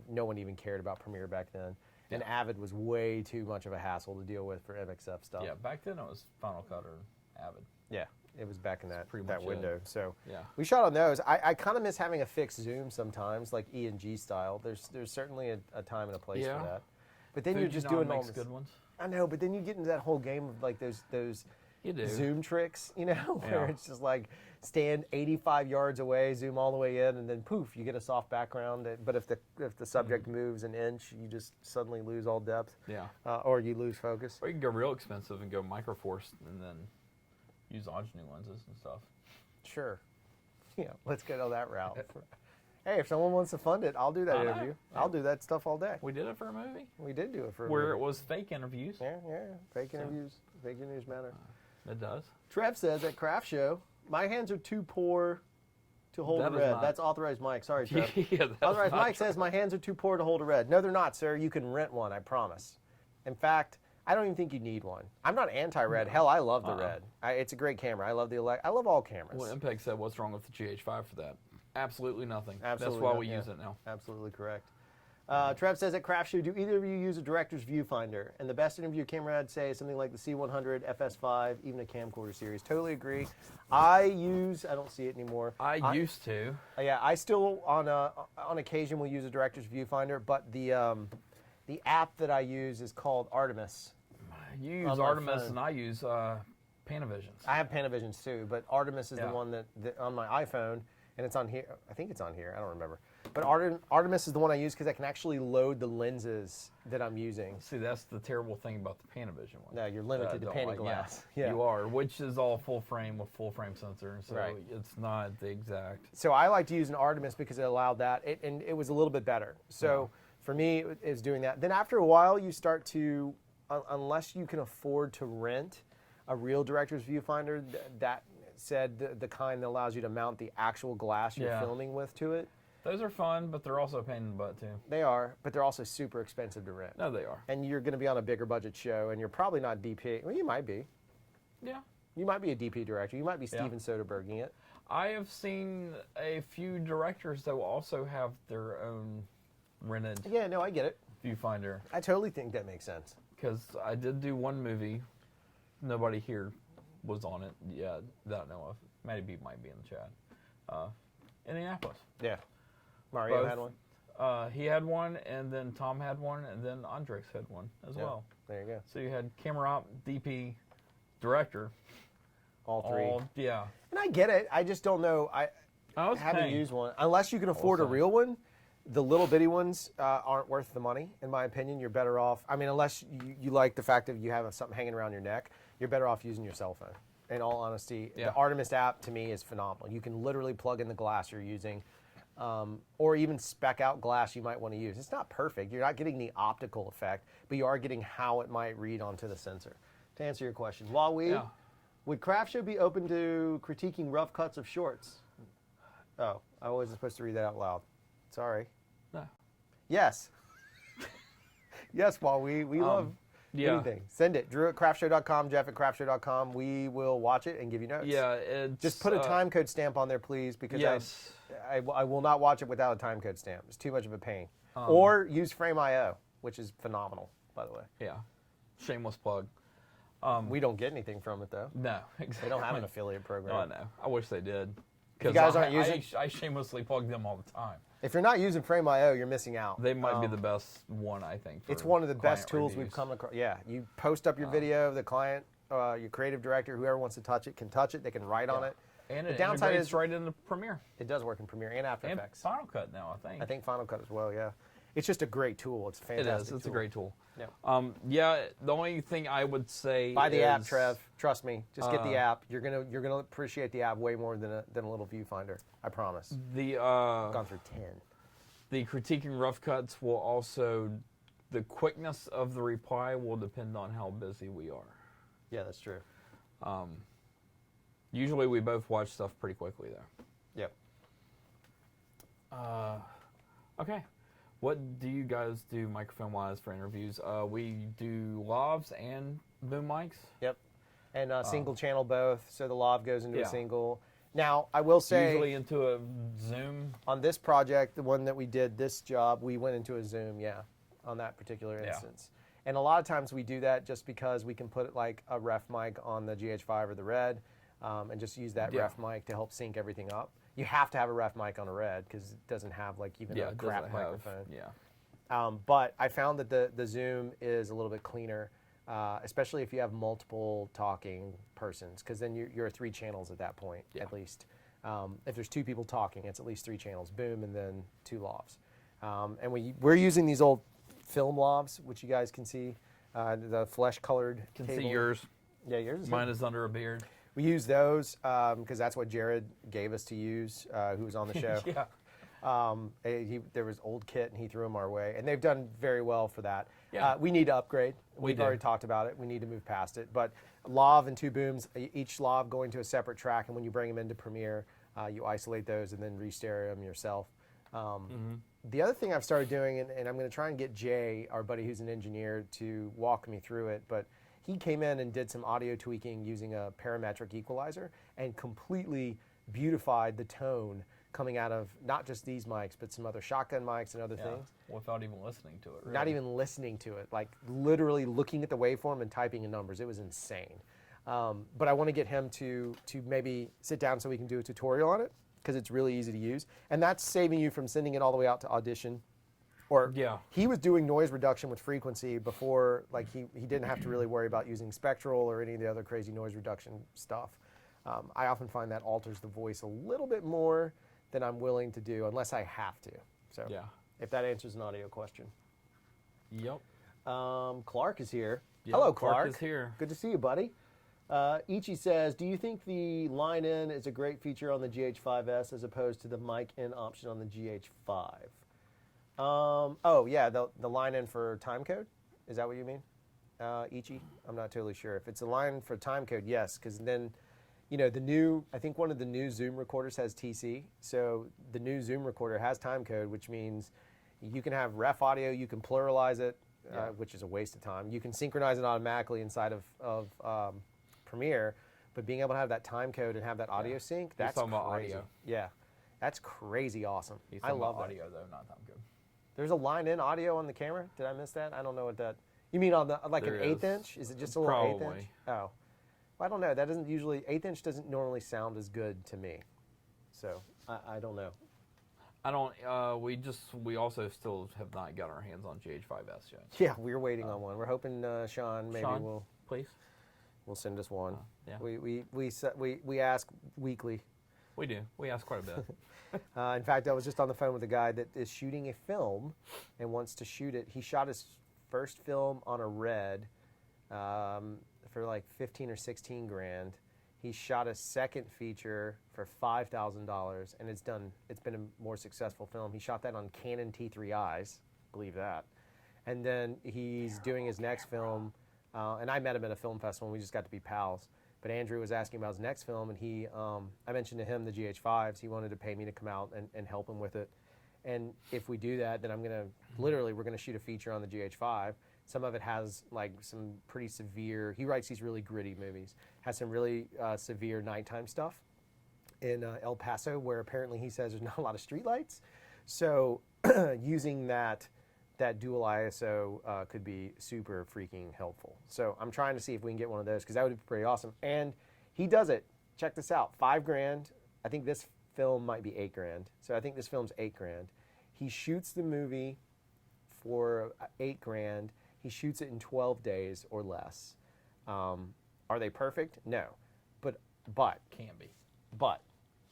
A: no one even cared about Premiere back then. And Avid was way too much of a hassle to deal with for MXF stuff.
B: Yeah, back then it was Final Cut or Avid.
A: Yeah, it was back in
B: pretty
A: that
B: much
A: window.
B: it.
A: So
B: Yeah.
A: we shot on those. I kind of miss having a fixed zoom sometimes, like E and G style. There's certainly a time and a place for that. But then you're just doing all
B: makes
A: this.
B: good ones.
A: I know, but then you get into that whole game of like those
B: You do.
A: zoom tricks, you know, where
B: Yeah.
A: it's just like stand 85 yards away, zoom all the way in, and then poof, you get a soft background. But if the subject moves an inch, you just suddenly lose all depth,
B: Yeah.
A: or you lose focus.
B: Or you can go real expensive and go micro force and then use ingenue lenses and stuff.
A: Sure. Yeah, let's go down that route. Hey, if someone wants to fund it, I'll do that
B: I know.
A: interview.
B: Yeah.
A: I'll do that stuff all day.
B: We did it for a movie
A: We did do it for a
B: where
A: movie.
B: it was fake interviews.
A: Yeah, fake interviews. Fake interviews matter.
B: It does.
A: Trev says at Craft Show, my hands are too poor to hold
B: That
A: a
B: is
A: red.
B: not-
A: That's authorized Mike. Sorry, Trev.
B: Yeah, that's
A: Authorized
B: not
A: Mike
B: true.
A: says my hands are too poor to hold a red. No, they're not, sir. You can rent one, I promise. In fact, I don't even think you need one. I'm not anti-red.
B: No.
A: Hell, I love the
B: Uh-uh.
A: red. It's a great camera. I love I love all cameras.
B: Well, MPEG said, "What's wrong with the GH5 for that?" Absolutely nothing.
A: Absolutely
B: That's why
A: not-
B: we
A: yeah.
B: use it now.
A: Absolutely correct. Trev says at Craft Show, do either of you use a director's viewfinder? And the best interview camera I'd say is something like the C100, FS5, even a camcorder series. Totally agree. I don't see it anymore.
B: I used to.
A: Yeah, I still on occasion will use a director's viewfinder, but the app that I use is called Artemis.
B: You use
A: On my
B: Artemis
A: phone.
B: and I use Panavisions.
A: I have Panavisions too, but Artemis is the
B: Yeah.
A: one that on my iPhone, and it's on here. I think it's on here. I don't remember. But Artemis is the one I use because I can actually load the lenses that I'm using.
B: See, that's the terrible thing about the Panavision one.
A: No, you're
B: that I
A: limited to
B: don't
A: panning
B: like.
A: glass.
B: Yeah, you are, which is all full frame with full frame sensor, so
A: Right.
B: it's not the exact.
A: So I like to use an Artemis because it allowed that, and it was a little bit better. So for me, it was doing that. Then after a while, you start to, unless you can afford to rent a real director's viewfinder, that said the kind that allows you to mount the actual glass you're
B: Yeah.
A: filming with to it.
B: Those are fun, but they're also a pain in the butt too.
A: They are, but they're also super expensive to rent.
B: No, they are.
A: And you're going to be on a bigger budget show, and you're probably not DP. Well, you might be.
B: Yeah.
A: You might be a DP director. You might be
B: Yeah.
A: Steven Soderberghing it.
B: I have seen a few directors that will also have their own rented
A: Yeah, no, I get it.
B: viewfinder.
A: I totally think that makes sense.
B: Because I did do one movie. Nobody here was on it yet that I know of. Matty B might be in the chat. Indianapolis.
A: Yeah. Mario
B: Both.
A: had one.
B: He had one, and then Tom had one, and then Andres had one as
A: Yeah.
B: well.
A: There you go.
B: So you had camera op, DP, director.
A: All three.
B: Yeah.
A: And I get it. I just don't know. I
B: was
A: haven't
B: paying.
A: used one. Unless you can afford a
B: Also.
A: real one, the little bitty ones aren't worth the money, in my opinion. You're better off. I mean, unless you like the fact that you have something hanging around your neck, you're better off using your cell phone. In all honesty,
B: Yeah.
A: the Artemis app to me is phenomenal. You can literally plug in the glass you're using, or even spec out glass you might want to use. It's not perfect. You're not getting the optical effect, but you are getting how it might read onto the sensor. To answer your question,
B: Yeah.
A: would Craft Show be open to critiquing rough cuts of shorts? Oh, I wasn't supposed to read that out loud. Sorry.
B: No.
A: Yes. Yes, while we love
B: yeah.
A: anything. Send it. Drew at craftshow.com, Jeff at craftshow.com. We will watch it and give you notes.
B: Yeah, it's...
A: Just put a time code stamp on there, please, because
B: Yes.
A: I will not watch it without a time code stamp. It's too much of a pain. Or use Frame.io, which is phenomenal, by the way.
B: Yeah. Shameless plug.
A: We don't get anything from it, though.
B: No, exactly.
A: They don't have an affiliate program.
B: No, I know. I wish they did.
A: You guys aren't using-
B: I shamelessly plug them all the time.
A: If you're not using Frame.io, you're missing out.
B: They might be the best one, I think.
A: It's
B: for
A: one of the best
B: client
A: tools we've
B: reviews.
A: come across. Yeah, you post up your video, the client, your creative director, whoever wants to touch it can touch it. They can write on it.
B: And
A: The
B: it
A: downside
B: integrates
A: is
B: right into Premiere
A: it does work in Premiere and After
B: and
A: Effects.
B: Final Cut now, I think.
A: I think Final Cut as well. Yeah, it's just a great tool. It's a
B: it
A: fantastic.
B: is. It's
A: tool.
B: a great tool.
A: Yeah.
B: Yeah. The only thing I would say
A: Buy the app,
B: is,
A: Trev. Trust me. Just get the app. You're gonna appreciate the app way more than a little viewfinder. I promise.
B: The
A: I've gone through 10.
B: the critiquing rough cuts will also, the quickness of the reply will depend on how busy we are.
A: Yeah, that's true.
B: Usually we both watch stuff pretty quickly though.
A: Yep.
B: Okay. What do you guys do microphone wise for interviews? We do lavs and boom mics.
A: Yep. And single channel both, so the lav goes into
B: Yeah.
A: a single. Now, I will say,
B: Usually into a Zoom.
A: on this project, the one that we did, this job, we went into a Zoom, yeah, on that particular
B: Yeah.
A: instance. And a lot of times we do that just because we can put like a ref mic on the GH5 or the Red and just use that
B: Yeah.
A: ref mic to help sync everything up. You have to have a ref mic on a Red because it doesn't have like even
B: Yeah,
A: a
B: it
A: crap
B: doesn't have.
A: microphone.
B: Yeah.
A: But I found that the Zoom is a little bit cleaner especially if you have multiple talking persons, because then you're 3 channels at that point, at least. If there's 2 people talking, it's at least 3 channels, boom, and then 2 lavs. And we're using these old film lavs, which you guys can see, the flesh-colored
B: Can
A: cable.
B: see yours.
A: Yeah, yours is
B: Mine is under a beard.
A: We use those because that's what Jared gave us to use, who was on the show. There was old kit, and he threw them our way, and they've done very well for that.
B: Yeah.
A: We need to upgrade.
B: We
A: We've
B: do.
A: already talked about it. We need to move past it. But lav and 2 booms, each lav going to a separate track, and when you bring them into Premiere, you isolate those and then re-stereo them yourself. The other thing I've started doing, and I'm going to try and get Jay, our buddy who's an engineer, to walk me through it, but he came in and did some audio tweaking using a parametric equalizer and completely beautified the tone coming out of not just these mics, but some other shotgun mics and other things.
B: Without even listening to it. Really.
A: Not even listening to it, like literally looking at the waveform and typing in numbers. It was insane. But I want to get him to maybe sit down so we can do a tutorial on it, because it's really easy to use. And that's saving you from sending it all the way out to Audition. Or he was doing noise reduction with frequency before, like he didn't have to really worry about using spectral or any of the other crazy noise reduction stuff. I often find that alters the voice a little bit more than I'm willing to do, unless I have to. So if that answers an audio question.
B: Yep.
A: Clark is here.
B: Yep,
A: Hello, Clark.
B: is here.
A: Good to see you, buddy. Ichi says, do you think the line in is a great feature on the GH5S as opposed to the mic in option on the GH5? Oh, yeah, the line in for time code? Is that what you mean, Ichi? I'm not totally sure. If it's a line for time code, yes, because then, you know, I think one of the new Zoom recorders has TC. So the new Zoom recorder has time code, which means you can have ref audio, you can pluralize it, which is a waste of time. You can synchronize it automatically inside of Premiere, but being able to have that time code and have that audio sync, that's crazy.
B: About audio.
A: Yeah, that's crazy awesome.
B: He's
A: I love that.
B: audio though, not time code.
A: There's a line-in audio on the camera. Did I miss that? I don't know what that. You mean on the an 1/8 inch? Is it just a little 1/8 inch? Oh, well, I don't know. That doesn't usually 1/8 inch doesn't normally sound as good to me. So I don't know.
B: I don't. We also still have not got our hands on GH5S yet.
A: Yeah, we're waiting on one. We're hoping Sean maybe
B: Sean, please.
A: will send us one.
B: Yeah.
A: We ask weekly.
B: We do. We ask quite a bit.
A: In fact, I was just on the phone with a guy that is shooting a film and wants to shoot it. He shot his first film on a Red for like 15 or 16 grand. He shot a second feature for $5,000, and it's been a more successful film. He shot that on Canon T3Is, believe that. And then he's doing his next film, and I met him at a film festival, and we just got to be pals. But Andrew was asking about his next film, and I mentioned to him the GH5s. He wanted to pay me to come out and help him with it. And if we do that, then we're going to shoot a feature on the GH5. Some of it has like some pretty severe, he writes these really gritty movies, has some really severe nighttime stuff in El Paso, where apparently he says there's not a lot of streetlights. So using that dual ISO could be super freaking helpful. So I'm trying to see if we can get one of those, because that would be pretty awesome. And he does it. Check this out, $5 grand. I think this film might be $8 grand. So I think this film's $8 grand. He shoots the movie for $8 grand. He shoots it in 12 days or less. Are they perfect? No, but
B: Can be.
A: But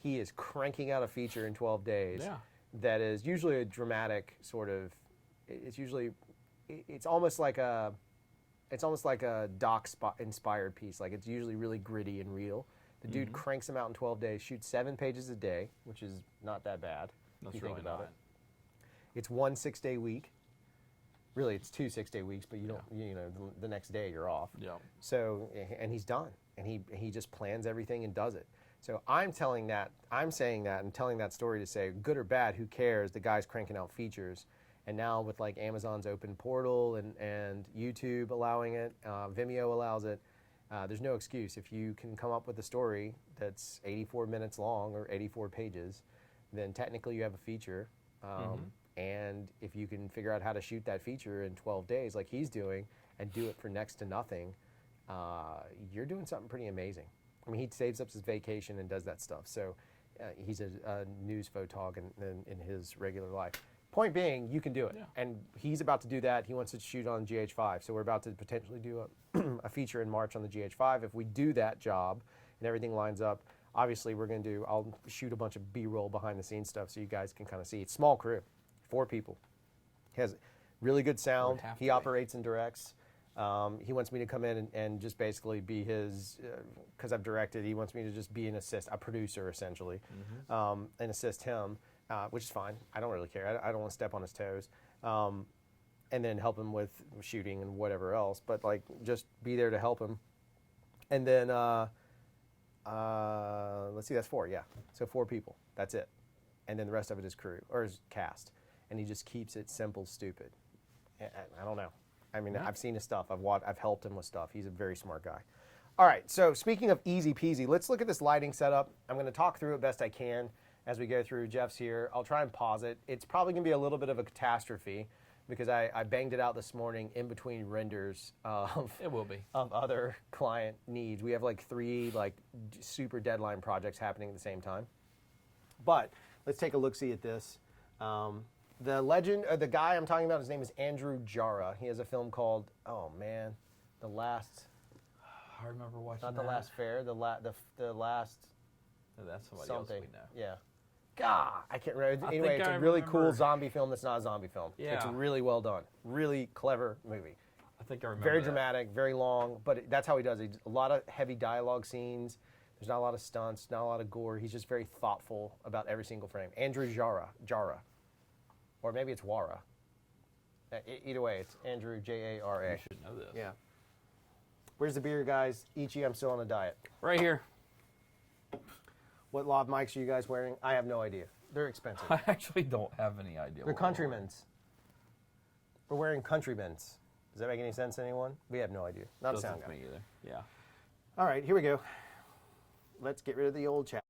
A: he is cranking out a feature in 12 days.
B: Yeah.
A: That is usually a dramatic sort of. It's almost like a doc inspired piece. Like, it's usually really gritty and real. The dude cranks them out in 12 days, shoots 7 pages a day, which is not that bad.
B: That's
A: if you
B: really
A: think about
B: not.
A: it. It's 1 6-day week. Really, it's 2 6-day weeks, but you don't. The next day you're off.
B: Yeah.
A: So, and he's done, and he just plans everything and does it. So I'm saying that and telling that story to say, good or bad, who cares? The guy's cranking out features. And now with like Amazon's open portal and YouTube allowing it, Vimeo allows it, there's no excuse. If you can come up with a story that's 84 minutes long or 84 pages, then technically you have a feature. And if you can figure out how to shoot that feature in 12 days like he's doing and do it for next to nothing, you're doing something pretty amazing. I mean, he saves up his vacation and does that stuff. So he's a news photog in his regular life. Point being, you can do it.
B: Yeah.
A: And he's about to do that. He wants to shoot on GH5. So we're about to potentially do a feature in March on the GH5. If we do that job and everything lines up, obviously I'll shoot a bunch of B-roll behind the scenes stuff so you guys can kind of see. It's small crew, 4 people. He has really good sound. He operates and directs. He wants me to come in and just basically be his, because I've directed, he wants me to just be a producer essentially, and assist him. Which is fine. I don't really care. I don't want to step on his toes. And then help him with shooting and whatever else. But like, just be there to help him. And then, let's see, that's 4, yeah. So 4 people. That's it. And then the rest of it is crew, or is cast. And he just keeps it simple, stupid. I don't know. I mean, I've seen his stuff. I've helped him with stuff. He's a very smart guy. All right, so speaking of easy peasy, let's look at this lighting setup. I'm going to talk through it best I can. As we go through, Jeff's here. I'll try and pause it. It's probably going to be a little bit of a catastrophe because I banged it out this morning in between renders of other client needs. We have like 3 super deadline projects happening at the same time. But let's take a look-see at this. The guy I'm talking about, his name is Andrew Jara. He has a film called, oh man, The Last.
B: I remember watching
A: Not
B: that.
A: The Last Fair, the last.
B: No, that's somebody
A: something.
B: else we know.
A: Yeah. God, I can't remember.
B: I
A: Anyway,
B: think
A: it's
B: I
A: a really
B: remember.
A: cool zombie film that's not a zombie film.
B: Yeah.
A: It's really well done. Really clever movie.
B: I think I remember
A: Very
B: that.
A: dramatic, very long, but that's how he does it. A lot of heavy dialogue scenes. There's not a lot of stunts, not a lot of gore. He's just very thoughtful about every single frame. Andrew Jara. Or maybe it's Wara. Either way, it's Andrew, Jara.
B: You should know this.
A: Yeah. Where's the beer, guys? Ichi, I'm still on a diet.
B: Right here.
A: What lav mics are you guys wearing? I have no idea. They're expensive.
B: I actually don't have any idea.
A: They're
B: what
A: Countrymen's. We're wearing Countrymen's. Does that make any sense to anyone? We have no idea. Not a
B: Doesn't
A: sound
B: to
A: guy.
B: me either. Yeah.
A: All right, here we go. Let's get rid of the old chat.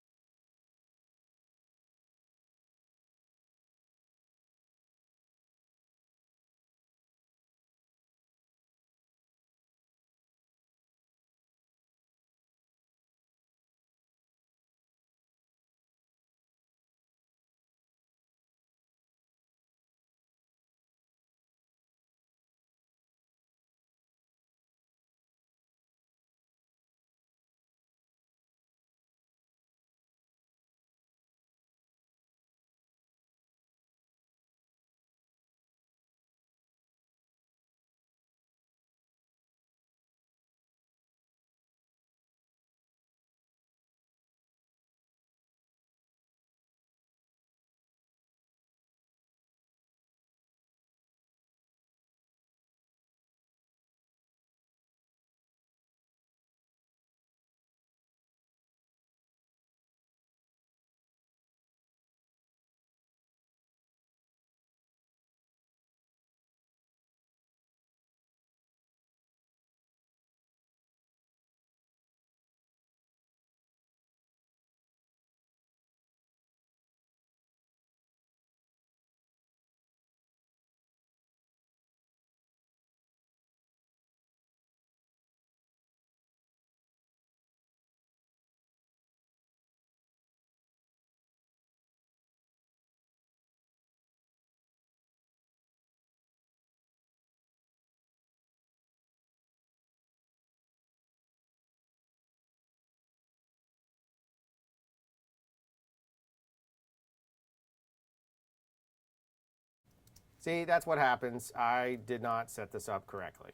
A: See, that's what happens. I did not set this up correctly.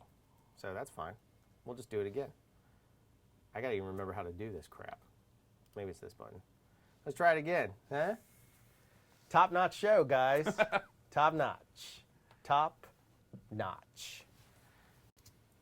A: So that's fine. We'll just do it again. I gotta even remember how to do this crap. Maybe it's this button. Let's try it again. Huh? Top-notch show, guys. Top-notch. Top-notch.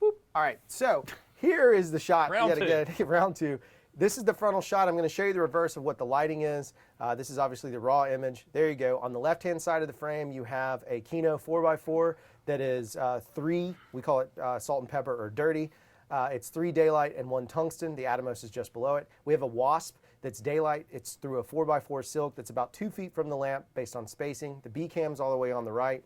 A: Boop. All right, so here is the shot
B: Round
A: yet
B: two.
A: again. Round 2. This is the frontal shot. I'm going to show you the reverse of what the lighting is. This is obviously the raw image. There you go. On the left-hand side of the frame, you have a Kino 4x4 that is 3, we call it salt and pepper or dirty. It's 3 daylight and 1 tungsten. The Atomos is just below it. We have a Wasp that's daylight. It's through a 4x4 silk that's about 2 feet from the lamp based on spacing. The B-cam's all the way on the right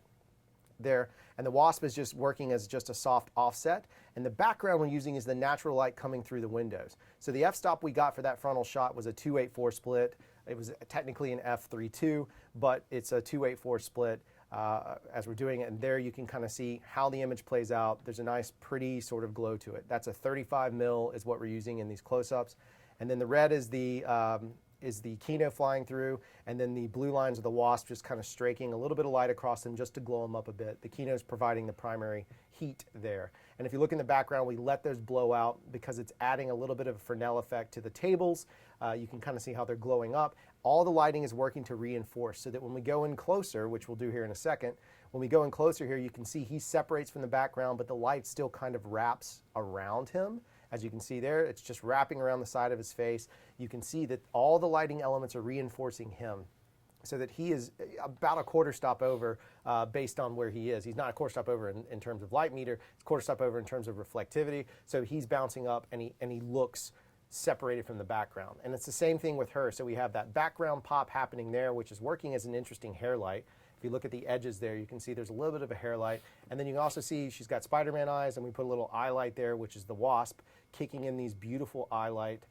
A: there. And the Wasp is just working as just a soft offset. And the background we're using is the natural light coming through the windows. So the f-stop we got for that frontal shot was a 2/8/4 split. It was technically an f3.2, but it's a 2/8/4 split. as we're doing it. And there you can kind of see how the image plays out. There's a nice, pretty sort of glow to it. That's a 35 mil is what we're using in these close-ups. And then the red is the Kino flying through, and then the blue lines of the Wasp just kind of streaking a little bit of light across them just to glow them up a bit. The Kino's providing the primary heat there. And if you look in the background, we let those blow out because it's adding a little bit of a Fresnel effect to the tables. You can kind of see how they're glowing up. All the lighting is working to reinforce so that when we go in closer, which we'll do here in a second, when we go in closer here, you can see he separates from the background, but the light still kind of wraps around him. As you can see there, it's just wrapping around the side of his face. You can see that all the lighting elements are reinforcing him so that he is about a quarter stop over based on where he is. He's not a quarter stop over in terms of light meter, it's a quarter stop over in terms of reflectivity. So he's bouncing up and he looks separated from the background. And it's the same thing with her. So we have that background pop happening there, which is working as an interesting hair light. If you look at the edges there, you can see there's a little bit of a hair light. And then you can also see she's got Spider-Man eyes, and we put a little eye light there, which is the Wasp, kicking in these beautiful eye light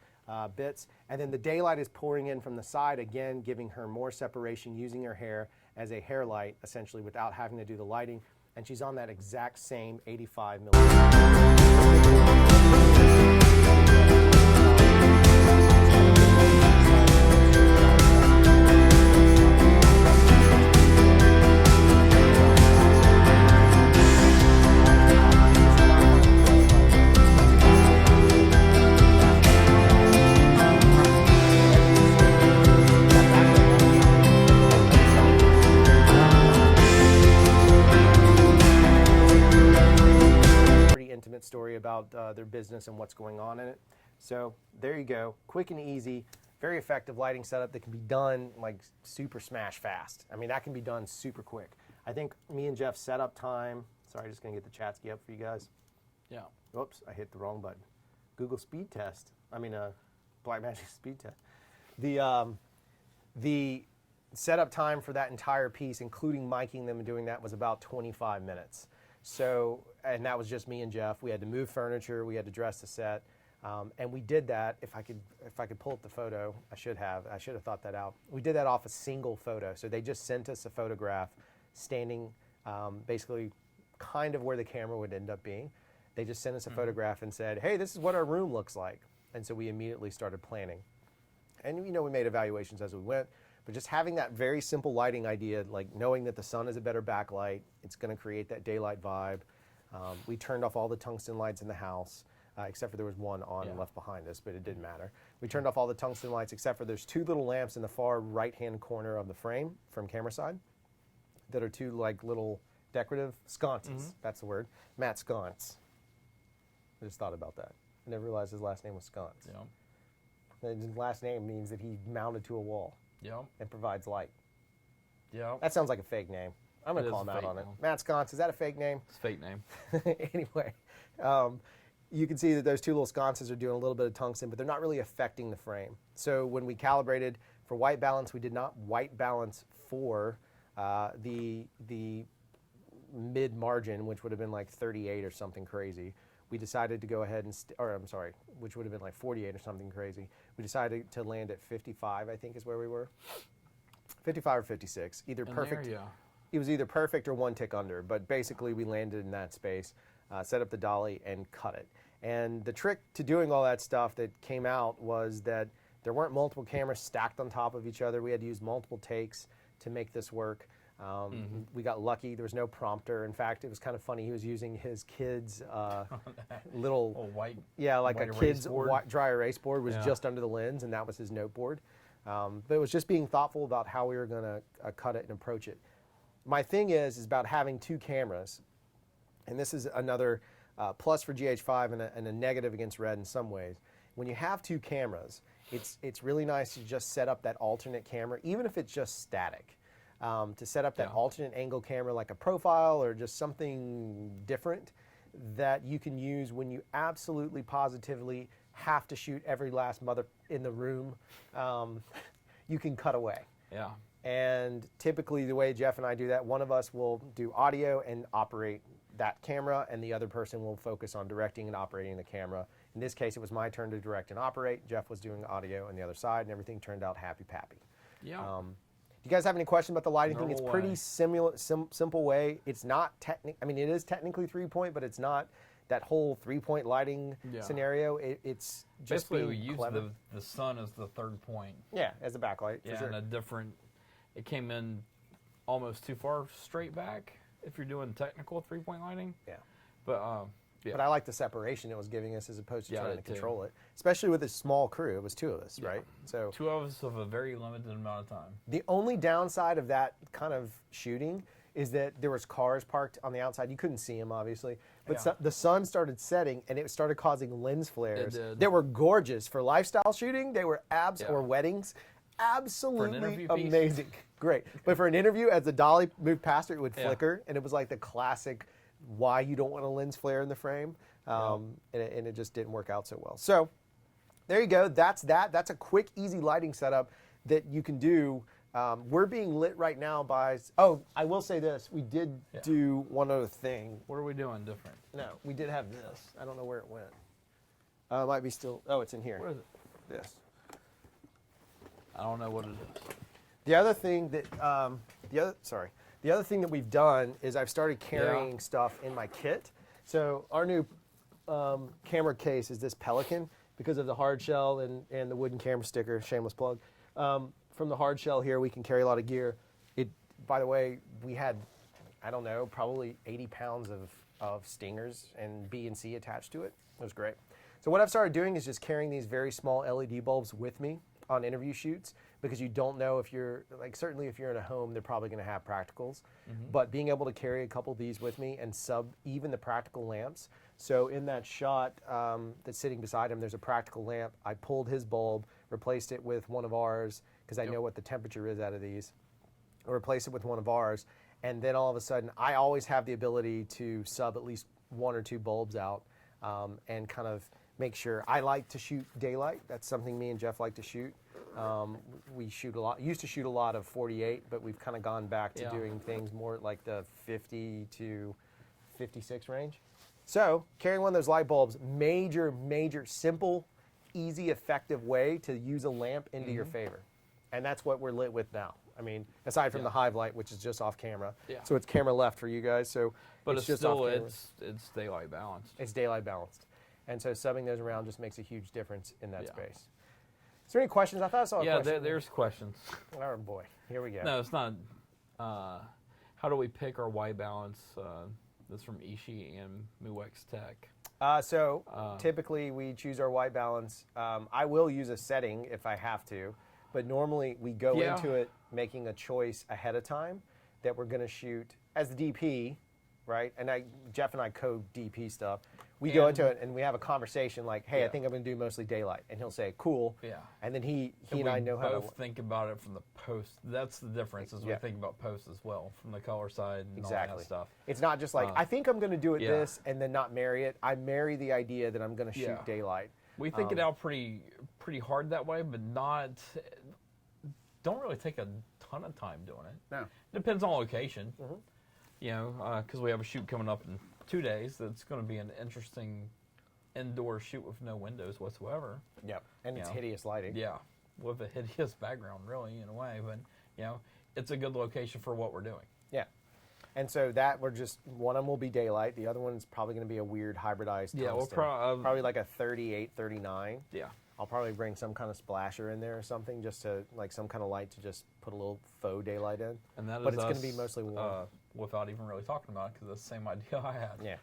A: bits. And then the daylight is pouring in from the side, again, giving her more separation, using her hair as a hair light, essentially, without having to do the lighting. And she's on that exact same 85 millimeter. Story about their business and what's going on in it. So there you go, quick and easy, very effective lighting setup that can be done like super smash fast. I mean, that can be done super quick. I think me and Jeff's setup time, sorry, just gonna get the chat ski up for you guys.
B: Yeah.
A: Whoops, I hit the wrong button. Google speed test, Blackmagic speed test. The setup time for that entire piece, including miking them and doing that, was about 25 minutes. So, and that was just me and Jeff. We had to move furniture, we had to dress the set, and we did that. If I could pull up the photo, I should have thought that out. We did that off a single photo. So they just sent us a photograph standing basically kind of where the camera would end up being. They just sent us a photograph and said, hey, this is what our room looks like. And so we immediately started planning. And we made evaluations as we went. But just having that very simple lighting idea, like knowing that the sun is a better backlight, it's going to create that daylight vibe. We turned off all the tungsten lights in the house, except for there was one on and left behind us, but it didn't matter. We turned off all the tungsten lights, except for there's two little lamps in the far right-hand corner of the frame from camera side that are two like little decorative sconces. That's the word. Matt Sconce. I just thought about that. I never realized his last name was Sconce.
B: Yeah.
A: His last name means that he's mounted to a wall.
B: Yep.
A: And provides light.
B: Yep.
A: That sounds like a fake name. I'm going to call him out on it. Matt Sconce, is that a fake name?
B: It's a fake name.
A: Anyway, you can see that those two little sconces are doing a little bit of tungsten, but they're not really affecting the frame. So when we calibrated for white balance, we did not white balance for the mid margin, which would have been like 38 or something crazy. We decided to go ahead and, which would have been like 48 or something crazy. We decided to land at 55, I think is where we were. 55 or 56, either perfect. It was either perfect or one tick under, but basically we landed in that space, set up the dolly and cut it. And the trick to doing all that stuff that came out was that there weren't multiple cameras stacked on top of each other. We had to use multiple takes to make this work. We got lucky. There was no prompter. In fact, it was kind of funny. He was using his kid's little
B: white,
A: like a kid's dry erase board was just under the lens, and that was his note board. But it was just being thoughtful about how we were going to cut it and approach it. My thing is about having two cameras, and this is another plus for GH5 and a negative against Red in some ways. When you have two cameras, it's really nice to just set up that alternate camera, even if it's just static. To set up that alternate angle camera like a profile or just something different that you can use when you absolutely positively have to shoot every last mother in the room. You can cut away.
B: Yeah.
A: And typically the way Jeff and I do that, one of us will do audio and operate that camera, and the other person will focus on directing and operating the camera. In this case, it was my turn to direct and operate. Jeff was doing audio on the other side, and everything turned out happy-pappy.
B: Yeah.
A: you guys have any questions about the lighting thing? It's
B: Normal
A: pretty
B: way.
A: simple way. It's not I mean, it is technically 3-point, but it's not that whole 3-point lighting
B: Yeah.
A: scenario. It's just
B: Basically,
A: being
B: we used
A: clever.
B: the sun as the third point.
A: Yeah, as a backlight, for
B: Yeah,
A: sure.
B: and a different. It came in almost too far straight back if you're doing technical 3-point lighting.
A: Yeah.
B: But yeah.
A: But I like the separation it was giving us as opposed to
B: Yeah, I
A: trying to
B: did too.
A: control it, especially with a small crew. It was 2 of us,
B: Yeah.
A: right? So
B: 2 of us of a very limited amount of time.
A: the only downside of that kind of shooting is that there was cars parked on the outside. You couldn't see them, obviously, but
B: Yeah.
A: the sun started setting, and it started causing lens flares.
B: It did.
A: That were gorgeous for lifestyle shooting. They were
B: Yeah.
A: or weddings, absolutely
B: interview piece?
A: amazing, great. But for an interview, as the dolly moved past it would
B: Yeah.
A: flicker, and it was like the classic why you don't want a lens flare in the frame, and it just didn't work out so well. So there you go. That's that. That's a quick, easy lighting setup that you can do. We're being lit right now by. Oh, I will say this: we did do one other thing.
B: What are we doing different?
A: No, we did have this. I don't know where it went. It might be still. Oh, it's in here.
B: What is it?
A: This.
B: I don't know what it is.
A: The other thing that the other thing that we've done is I've started carrying stuff in my kit. So our new camera case is this Pelican because of the hard shell and the wooden camera sticker. Shameless plug. From the hard shell here, we can carry a lot of gear. By the way, we had, I don't know, probably 80 pounds of stingers and B and C attached to it. It was great. So what I've started doing is just carrying these very small LED bulbs with me on interview shoots because you don't know if you're, like certainly if you're in a home, they're probably going to have practicals. But being able to carry a couple of these with me and sub even the practical lamps. So in that shot that's sitting beside him, there's a practical lamp. I pulled his bulb, replaced it with one of ours because I know what the temperature is out of these. I replaced it with one of ours. And then all of a sudden, I always have the ability to sub at least 1 or 2 bulbs out and kind of make sure. I like to shoot daylight. That's something me and Jeff like to shoot. We shoot a lot. Used to shoot a lot of 48, but we've kind of gone back to doing things more like the 50 to 56 range. So carrying one of those light bulbs, major, simple, easy, effective way to use a lamp into your favor. And that's what we're lit with now. I mean, aside from the Hive light, which is just off camera.
B: Yeah.
A: So it's camera left for you guys. So
B: But
A: it's
B: it's
A: just off
B: still
A: camera.
B: it's daylight balanced.
A: It's daylight balanced. And so subbing those around just makes a huge difference in that
B: Yeah.
A: space. Is there any questions? I thought I saw a
B: Yeah,
A: question.
B: there's questions.
A: Oh boy, here we go.
B: No, it's not. How do we pick our white balance? That's from Ishii and Muex Tech.
A: Typically we choose our white balance. I will use a setting if I have to, but normally we go into it making a choice ahead of time that we're going to shoot as the DP, right? And Jeff and I code DP stuff. We go into it and we have a conversation like, hey, I think I'm going to do mostly daylight. And he'll say, cool.
B: Yeah.
A: And then he and I know how to.
B: both think about it from the post. That's the difference, is we think about post as well, from the color side and all that stuff.
A: It's not just like, I think I'm going to do it
B: yeah.
A: this and then not marry it. I marry the idea that I'm going to shoot
B: Yeah.
A: daylight.
B: We think it out pretty hard that way, but don't really take a ton of time doing it.
A: No.
B: Depends on location. You know, because we have a shoot coming up in 2 days that's going to be an interesting indoor shoot with no windows whatsoever.
A: Yep. And it's
B: know.
A: hideous lighting.
B: Yeah, with a hideous background, really, in a way. But, you know, it's a good location for what we're doing.
A: Yeah. And so that one of them will be daylight. The other one's probably going to be a weird hybridized
B: Yeah, we'll
A: tungsten.
B: probably
A: like a 38, 39.
B: Yeah.
A: I'll probably bring some kind of splasher in there or something, just to like some kind of light to just put a little faux daylight in.
B: And that
A: but
B: is
A: it's going to
B: us,
A: be mostly warm.
B: without even really talking about it, because that's the same idea I had.
A: Yeah.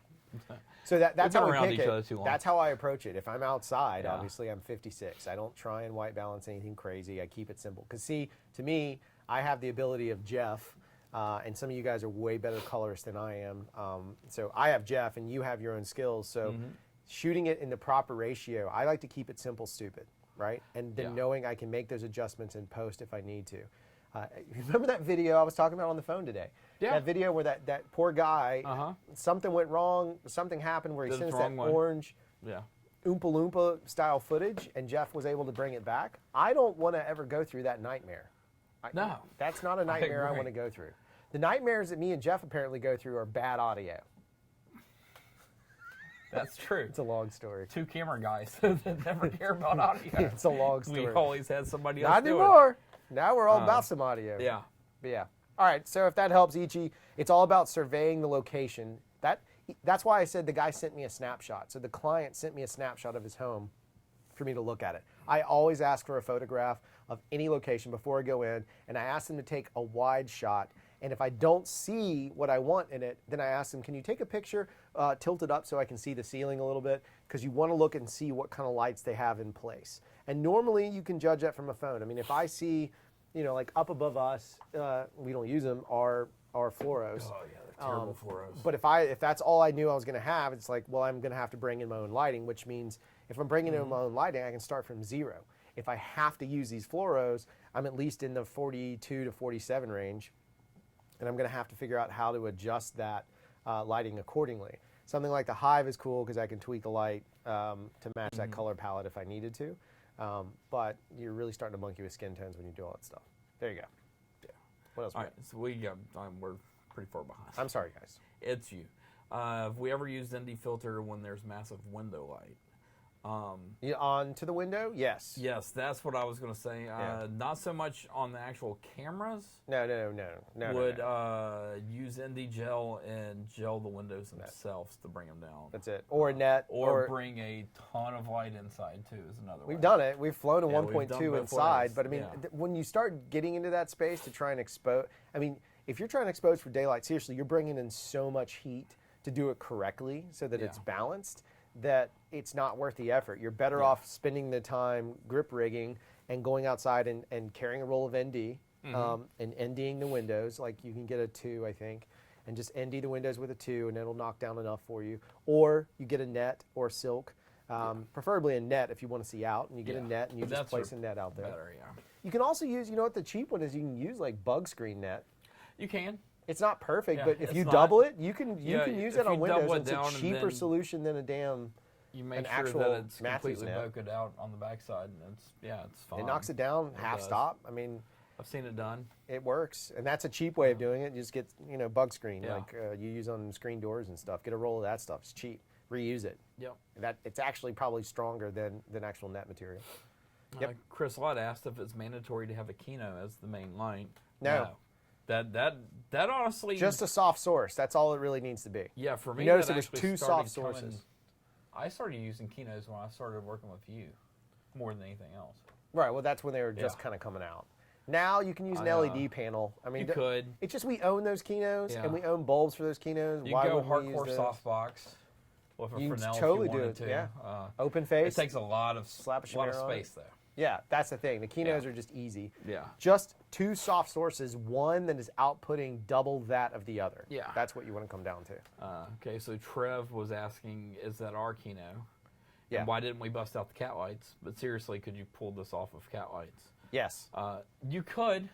A: So that's
B: We've
A: how
B: been
A: we
B: around
A: pick
B: each
A: it.
B: other too long.
A: That's how I approach it. If I'm outside,
B: Yeah.
A: obviously I'm 56. I don't try and white balance anything crazy. I keep it simple. Because see, to me, I have the ability of Jeff, and some of you guys are way better colorists than I am. So I have Jeff, and you have your own skills. So shooting it in the proper ratio, I like to keep it simple, stupid, right? And then knowing I can make those adjustments in post if I need to. Remember that video I was talking about on the phone today?
B: Yeah.
A: That video where that poor guy, something went wrong, something happened where he
B: Did it
A: sent us
B: the
A: that
B: wrong way.
A: orange
B: Yeah.
A: Oompa Loompa style footage, and Jeff was able to bring it back. I don't want to ever go through that nightmare.
B: No.
A: That's not a nightmare I
B: agree.
A: want to go through. The nightmares that me and Jeff apparently go through are bad audio.
B: That's true.
A: It's a long story.
B: 2 camera guys that never care about audio.
A: It's a long story.
B: We always had somebody else
A: Not
B: do
A: anymore. Now we're all about some audio.
B: it. Yeah.
A: But yeah. All right, so if that helps, Ichi, it's all about surveying the location. That's why I said the guy sent me a snapshot. So the client sent me a snapshot of his home for me to look at it. I always ask for a photograph of any location before I go in, and I ask them to take a wide shot. And if I don't see what I want in it, then I ask them, can you take a picture, tilt it up so I can see the ceiling a little bit? Because you want to look and see what kind of lights they have in place. And normally you can judge that from a phone. I mean, if I see, like up above us, we don't use them, are fluoros.
B: Oh yeah, they're terrible fluoros.
A: But if that's all I knew I was going to have, it's like, well, I'm going to have to bring in my own lighting, which means if I'm bringing in my own lighting, I can start from 0. If I have to use these fluoros, I'm at least in the 42 to 47 range, and I'm going to have to figure out how to adjust that lighting accordingly. Something like the Hive is cool because I can tweak the light to match that color palette if I needed to. But you're really starting to monkey with skin tones when you do all that stuff. There you go.
B: Yeah.
A: What else?
B: All right, so we're pretty far behind.
A: I'm sorry, guys.
B: It's you. Have we ever used ND filter when there's massive window light?
A: On to the window? Yes.
B: Yes, that's what I was going to say. Not so much on the actual cameras.
A: No.
B: Would use ND gel and gel the windows themselves to bring them down.
A: That's it. Or a net.
B: Or bring a ton of light inside, too, is another way.
A: We've done it. We've flown a
B: Yeah, we've
A: 1.2
B: done both
A: inside.
B: ways.
A: But, I mean,
B: Yeah.
A: when you start getting into that space to try and expose, I mean, if you're trying to expose for daylight, seriously, you're bringing in so much heat to do it correctly so that it's balanced that it's not worth the effort. You're better off spending the time grip rigging and going outside and carrying a roll of ND and NDing the windows. Like you can get a 2, I think, and just ND the windows with a 2, and it'll knock down enough for you. Or you get a net or silk, preferably a net if you want to see out, and you get a net and you just place a net out there.
B: Better, yeah.
A: You can also use, you know what the cheap one is, you can use like bug screen net.
B: You can.
A: It's not perfect, but if
B: it's
A: you
B: not.
A: double it, you can use
B: if
A: it on
B: you
A: Windows.
B: double it
A: It's
B: down
A: a
B: and
A: cheaper
B: then
A: solution than
B: You make
A: an
B: sure
A: actual
B: that it's
A: Matthews
B: completely
A: net.
B: boked out on the backside, and it's fine.
A: It knocks it down half
B: does.
A: stop. I mean,
B: I've seen it done.
A: it works, and that's a cheap way of doing it. You just get bug screen
B: Yeah.
A: like you use on screen doors and stuff. Get a roll of that stuff. It's cheap. Reuse it.
B: Yep.
A: It's actually probably stronger than actual net material. Yep.
B: Chris Lott asked if it's mandatory to have a Kino as the main light.
A: No.
B: That honestly
A: Just a soft source. That's all it really needs to be.
B: Yeah, for me,
A: You notice
B: that
A: it was
B: actually
A: 2
B: started
A: soft sources.
B: I started using Kinos when I started working with you, more than anything else.
A: Right. Well, that's when they were just
B: Yeah.
A: kind of coming out. Now you can use an LED panel. I mean,
B: You could.
A: It's just we own those Kinos
B: Yeah.
A: and we own bulbs for those Kinos.
B: You
A: Why
B: go
A: wouldn't we use
B: hardcore
A: those?
B: softbox with a
A: You can
B: Fresnel
A: totally
B: if you
A: do
B: wanted
A: it,
B: to.
A: yeah. Open face.
B: It takes a lot of
A: Slap a
B: lot of
A: Shamir on it.
B: space though.
A: Yeah, that's the thing. The Kinos
B: Yeah.
A: are just easy.
B: Yeah.
A: Just 2 soft sources, one that is outputting double that of the other.
B: Yeah.
A: That's what you want to come down to.
B: Okay, so Trev was asking, is that our Kino?
A: Yeah.
B: And why didn't we bust out the cat lights? But seriously, could you pull this off of cat lights?
A: Yes.
B: You could.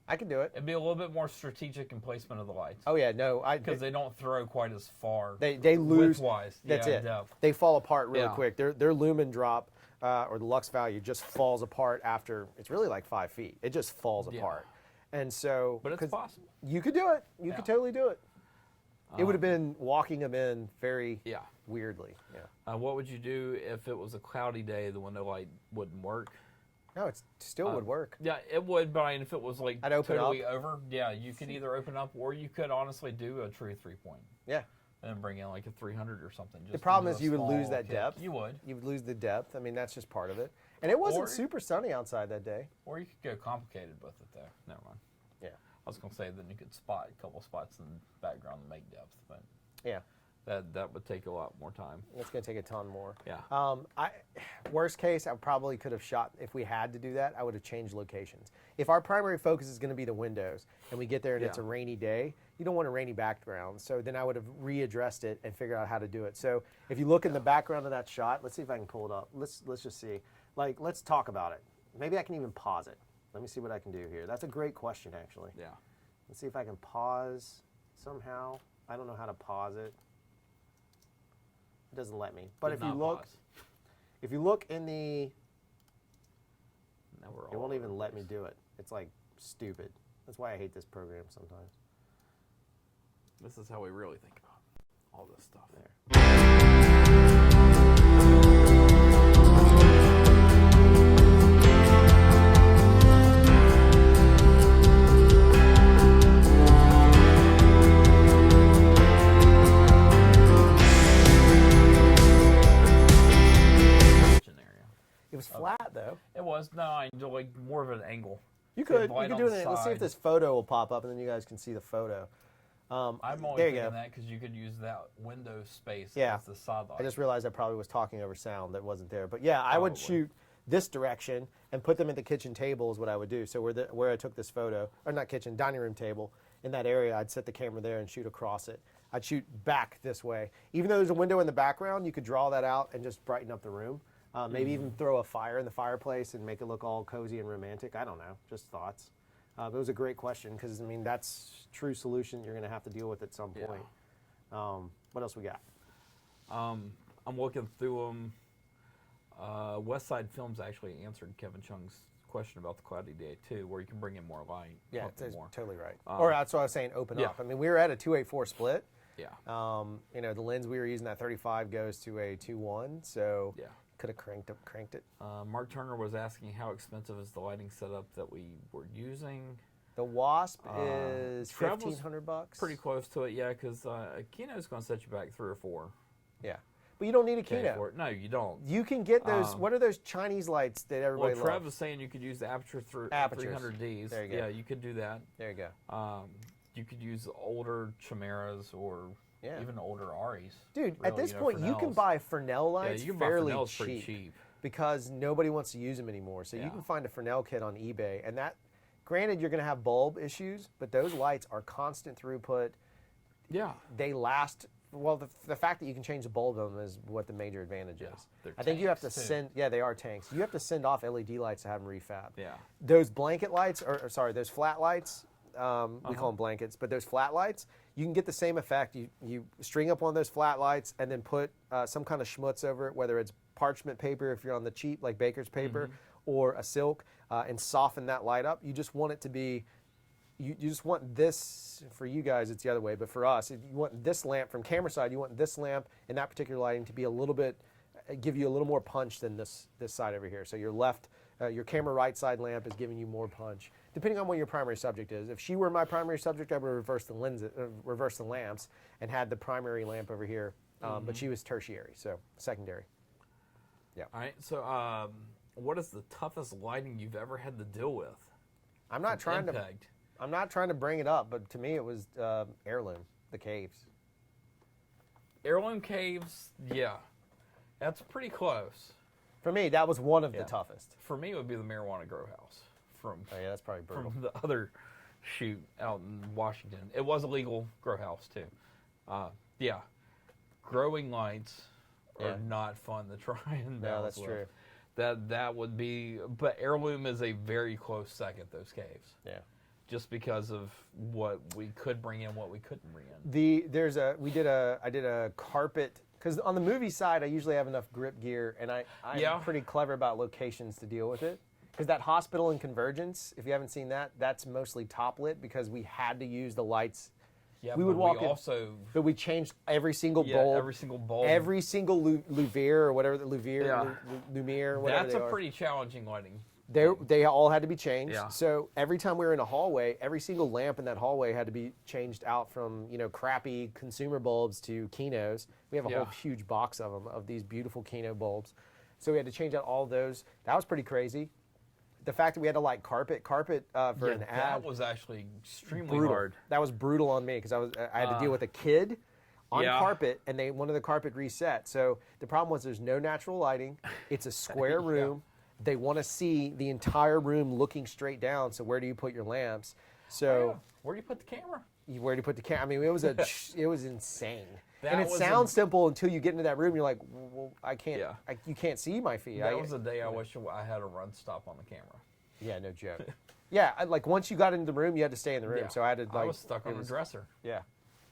A: I can do it.
B: It'd be a little bit more strategic in placement of the lights.
A: Oh yeah, no,
B: Because they don't throw quite as far.
A: they lose.
B: width-wise.
A: That's
B: yeah,
A: it.
B: Depth.
A: They fall apart really
B: Yeah.
A: quick. Their lumen drop or the lux value just falls apart after it's really like 5 feet. It just falls
B: Yeah.
A: apart. And so,
B: But it's
A: 'cause
B: possible.
A: you could do it. You
B: Yeah.
A: could totally do it. It would have been walking them in very
B: Yeah.
A: weirdly. Yeah.
B: What would you do if it was a cloudy day, the window light wouldn't work?
A: No, it still would work.
B: Yeah, it would, but if it was like
A: I'd open
B: totally over, yeah, you could either open up or you could honestly do a true 3-point
A: Yeah.
B: and then bring in like a 300 or something. Just
A: The problem
B: to
A: is
B: do a
A: you would lose
B: small
A: that
B: kick.
A: depth.
B: You would.
A: You would lose the depth. I mean, that's just part of it. And it wasn't
B: Or-
A: super sunny outside that day.
B: Or you could go complicated with it though. Never mind.
A: Yeah.
B: I was going to say then you could spot a couple spots in the background to make depth, but
A: Yeah.
B: that would take a lot more time.
A: It's going to take a ton more.
B: Yeah.
A: Worst case, I probably could have shot, if we had to do that, I would have changed locations. If our primary focus is going to be the windows and we get there and it's a
B: Yeah.
A: rainy day, you don't want a rainy background. So then I would have readdressed it and figured out how to do it. So if you look in the background of that shot, let's see if I can pull it up. Let's just see. Like, let's talk about it. Maybe I can even pause it. Let me see what I can do here. That's a great question, actually.
B: Yeah.
A: Let's see if I can pause somehow. I don't know how to pause it. It doesn't let me. But
B: Did
A: if you
B: not
A: look,
B: pause.
A: if you look in the,
B: Now we're
A: it
B: all
A: won't
B: over
A: even
B: the
A: let me
B: place.
A: do it. It's like stupid. That's why I hate this program sometimes.
B: This is how we really think about all this stuff.
A: There.
B: was. No, I enjoy like more of an angle.
A: You
B: So
A: could
B: light on
A: do
B: the
A: it. Let's see if
B: side.
A: this photo will pop up, and then you guys can see the photo.
B: I'm only
A: there you
B: thinking
A: go.
B: that because you could use that window space
A: Yeah.
B: as the side light.
A: I just realized I probably was talking over sound that wasn't there. But yeah, I would
B: Probably.
A: shoot this direction and put them at the kitchen table is what I would do. So where I took this photo, or not kitchen, dining room table, in that area, I'd set the camera there and shoot across it. I'd shoot back this way. Even though there's a window in the background, you could draw that out and just brighten up the room. Maybe even throw a fire in the fireplace and make it look all cozy and romantic. I don't know, just thoughts. But it was a great question because, I mean, that's true solution you're going to have to deal with at some point. What else we got?
B: I'm looking through them. West Side Films actually answered Kevin Chung's question about the cloudy day too, where you can bring in more light.
A: Yeah,
B: something
A: it's
B: more.
A: totally right. Or that's what I was saying, open
B: yeah.
A: up. I mean, we were at a 2.8/4 split.
B: Yeah.
A: You know, the lens we were using, that 35 goes to a 2.1, so
B: Yeah.
A: could have cranked it.
B: Mark Turner was asking how expensive is the lighting setup that we were using.
A: The Wasp is
B: Trev was
A: $1,500.
B: Pretty close to it, yeah, because a Kino's going to set you back 3 or 4.
A: Yeah, but you don't need a
B: Okay,
A: Kino.
B: for it. No, you don't.
A: You can get those. What are those Chinese lights that everybody
B: Well, Trev
A: loves?
B: was saying you could use the aperture through
A: Apertures.
B: 300Ds.
A: There you go.
B: Yeah, you could do that.
A: There you go.
B: You could use older Chimeras or
A: Yeah.
B: even older Aries.
A: Dude,
B: really,
A: at this
B: you know,
A: point, you can
B: Fresnels.
A: buy Fresnel lights
B: you can buy
A: fairly
B: Fresnels pretty cheap.
A: because nobody wants to use them anymore. So you
B: Yeah.
A: can find a Fresnel kit on eBay, and that, granted, you're going to have bulb issues, but those lights are constant throughput.
B: Yeah.
A: They last. Well, the fact that you can change the bulb on them is what the major advantage
B: Yeah,
A: is.
B: they're
A: I think you have to
B: tanks, too.
A: send. Yeah, they are tanks. You have to send off LED lights to have them refab.
B: Yeah.
A: Those blanket lights, or sorry, those flat lights. We
B: Uh-huh.
A: call them blankets, but those flat lights, you can get the same effect. You string up one of those flat lights and then put some kind of schmutz over it, whether it's parchment paper if you're on the cheap, like baker's paper, or a silk, and soften that light up. You just want it to be, you just want this, for you guys it's the other way, but for us, if you want this lamp from camera side, you want this lamp in that particular lighting to be a little bit, give you a little more punch than this side over here. So your left, your camera right side lamp is giving you more punch, depending on what your primary subject is. If she were my primary subject, I would reverse the lenses, reverse the lamps, and had the primary lamp over here. But she was tertiary, so secondary. Yeah.
B: All right. So, what is the toughest lighting you've ever had to deal with?
A: I'm not trying to bring it up, but to me it was Heirloom, the caves.
B: Heirloom caves, yeah, that's pretty close.
A: For me, that was one of the
B: Yeah.
A: toughest.
B: For me, it would be the marijuana grow house from
A: Oh yeah, that's probably brutal.
B: from the other shoot out in Washington. It was a legal grow house too. Yeah, growing lights
A: Yeah.
B: are not fun to try and
A: No,
B: balance
A: that's
B: with.
A: true.
B: That would be, but Heirloom is a very close second. Those caves,
A: Yeah.
B: just because of what we could bring in, what we couldn't bring in.
A: I did a carpet, because on the movie side I usually have enough grip gear, and I'm
B: Yeah.
A: pretty clever about locations to deal with it. Because that hospital in Convergence, if you haven't seen that, that's mostly top lit because we had to use the lights.
B: Yeah,
A: we
B: but
A: would walk in,
B: also
A: but we changed every single
B: yeah,
A: bulb,
B: every single bulb.
A: every single Lumiere or whatever,
B: Yeah.
A: Lumiere, whatever
B: That's
A: they
B: a
A: are.
B: pretty challenging lighting.
A: They all had to be changed.
B: Yeah.
A: So every time we were in a hallway, every single lamp in that hallway had to be changed out from, crappy consumer bulbs to Kinos. We have a whole
B: Yeah.
A: huge box of them, of these beautiful Kino bulbs. So we had to change out all those. That was pretty crazy. The fact that we had to light carpet for an ad.
B: That was actually extremely
A: brutal.
B: hard.
A: That was brutal on me because I had to deal with a kid on
B: Yeah.
A: carpet, and they wanted the carpet reset. So the problem was there's no natural lighting. It's a square room. They want to see the entire room looking straight down. So where do you put your lamps? So
B: Yeah. Where do you put the camera?
A: where do you put the camera? I mean, it was insane.
B: That
A: And it
B: was
A: sounds simple until you get into that room. You're like, well, I can't.
B: Yeah.
A: You can't see my feet.
B: That was the day I wish I had a run stop on the camera.
A: Yeah, no joke. Yeah, like once you got into the room, you had to stay in the room.
B: Yeah.
A: So I had to like.
B: I was stuck on
A: it
B: the
A: was-
B: dresser.
A: Yeah.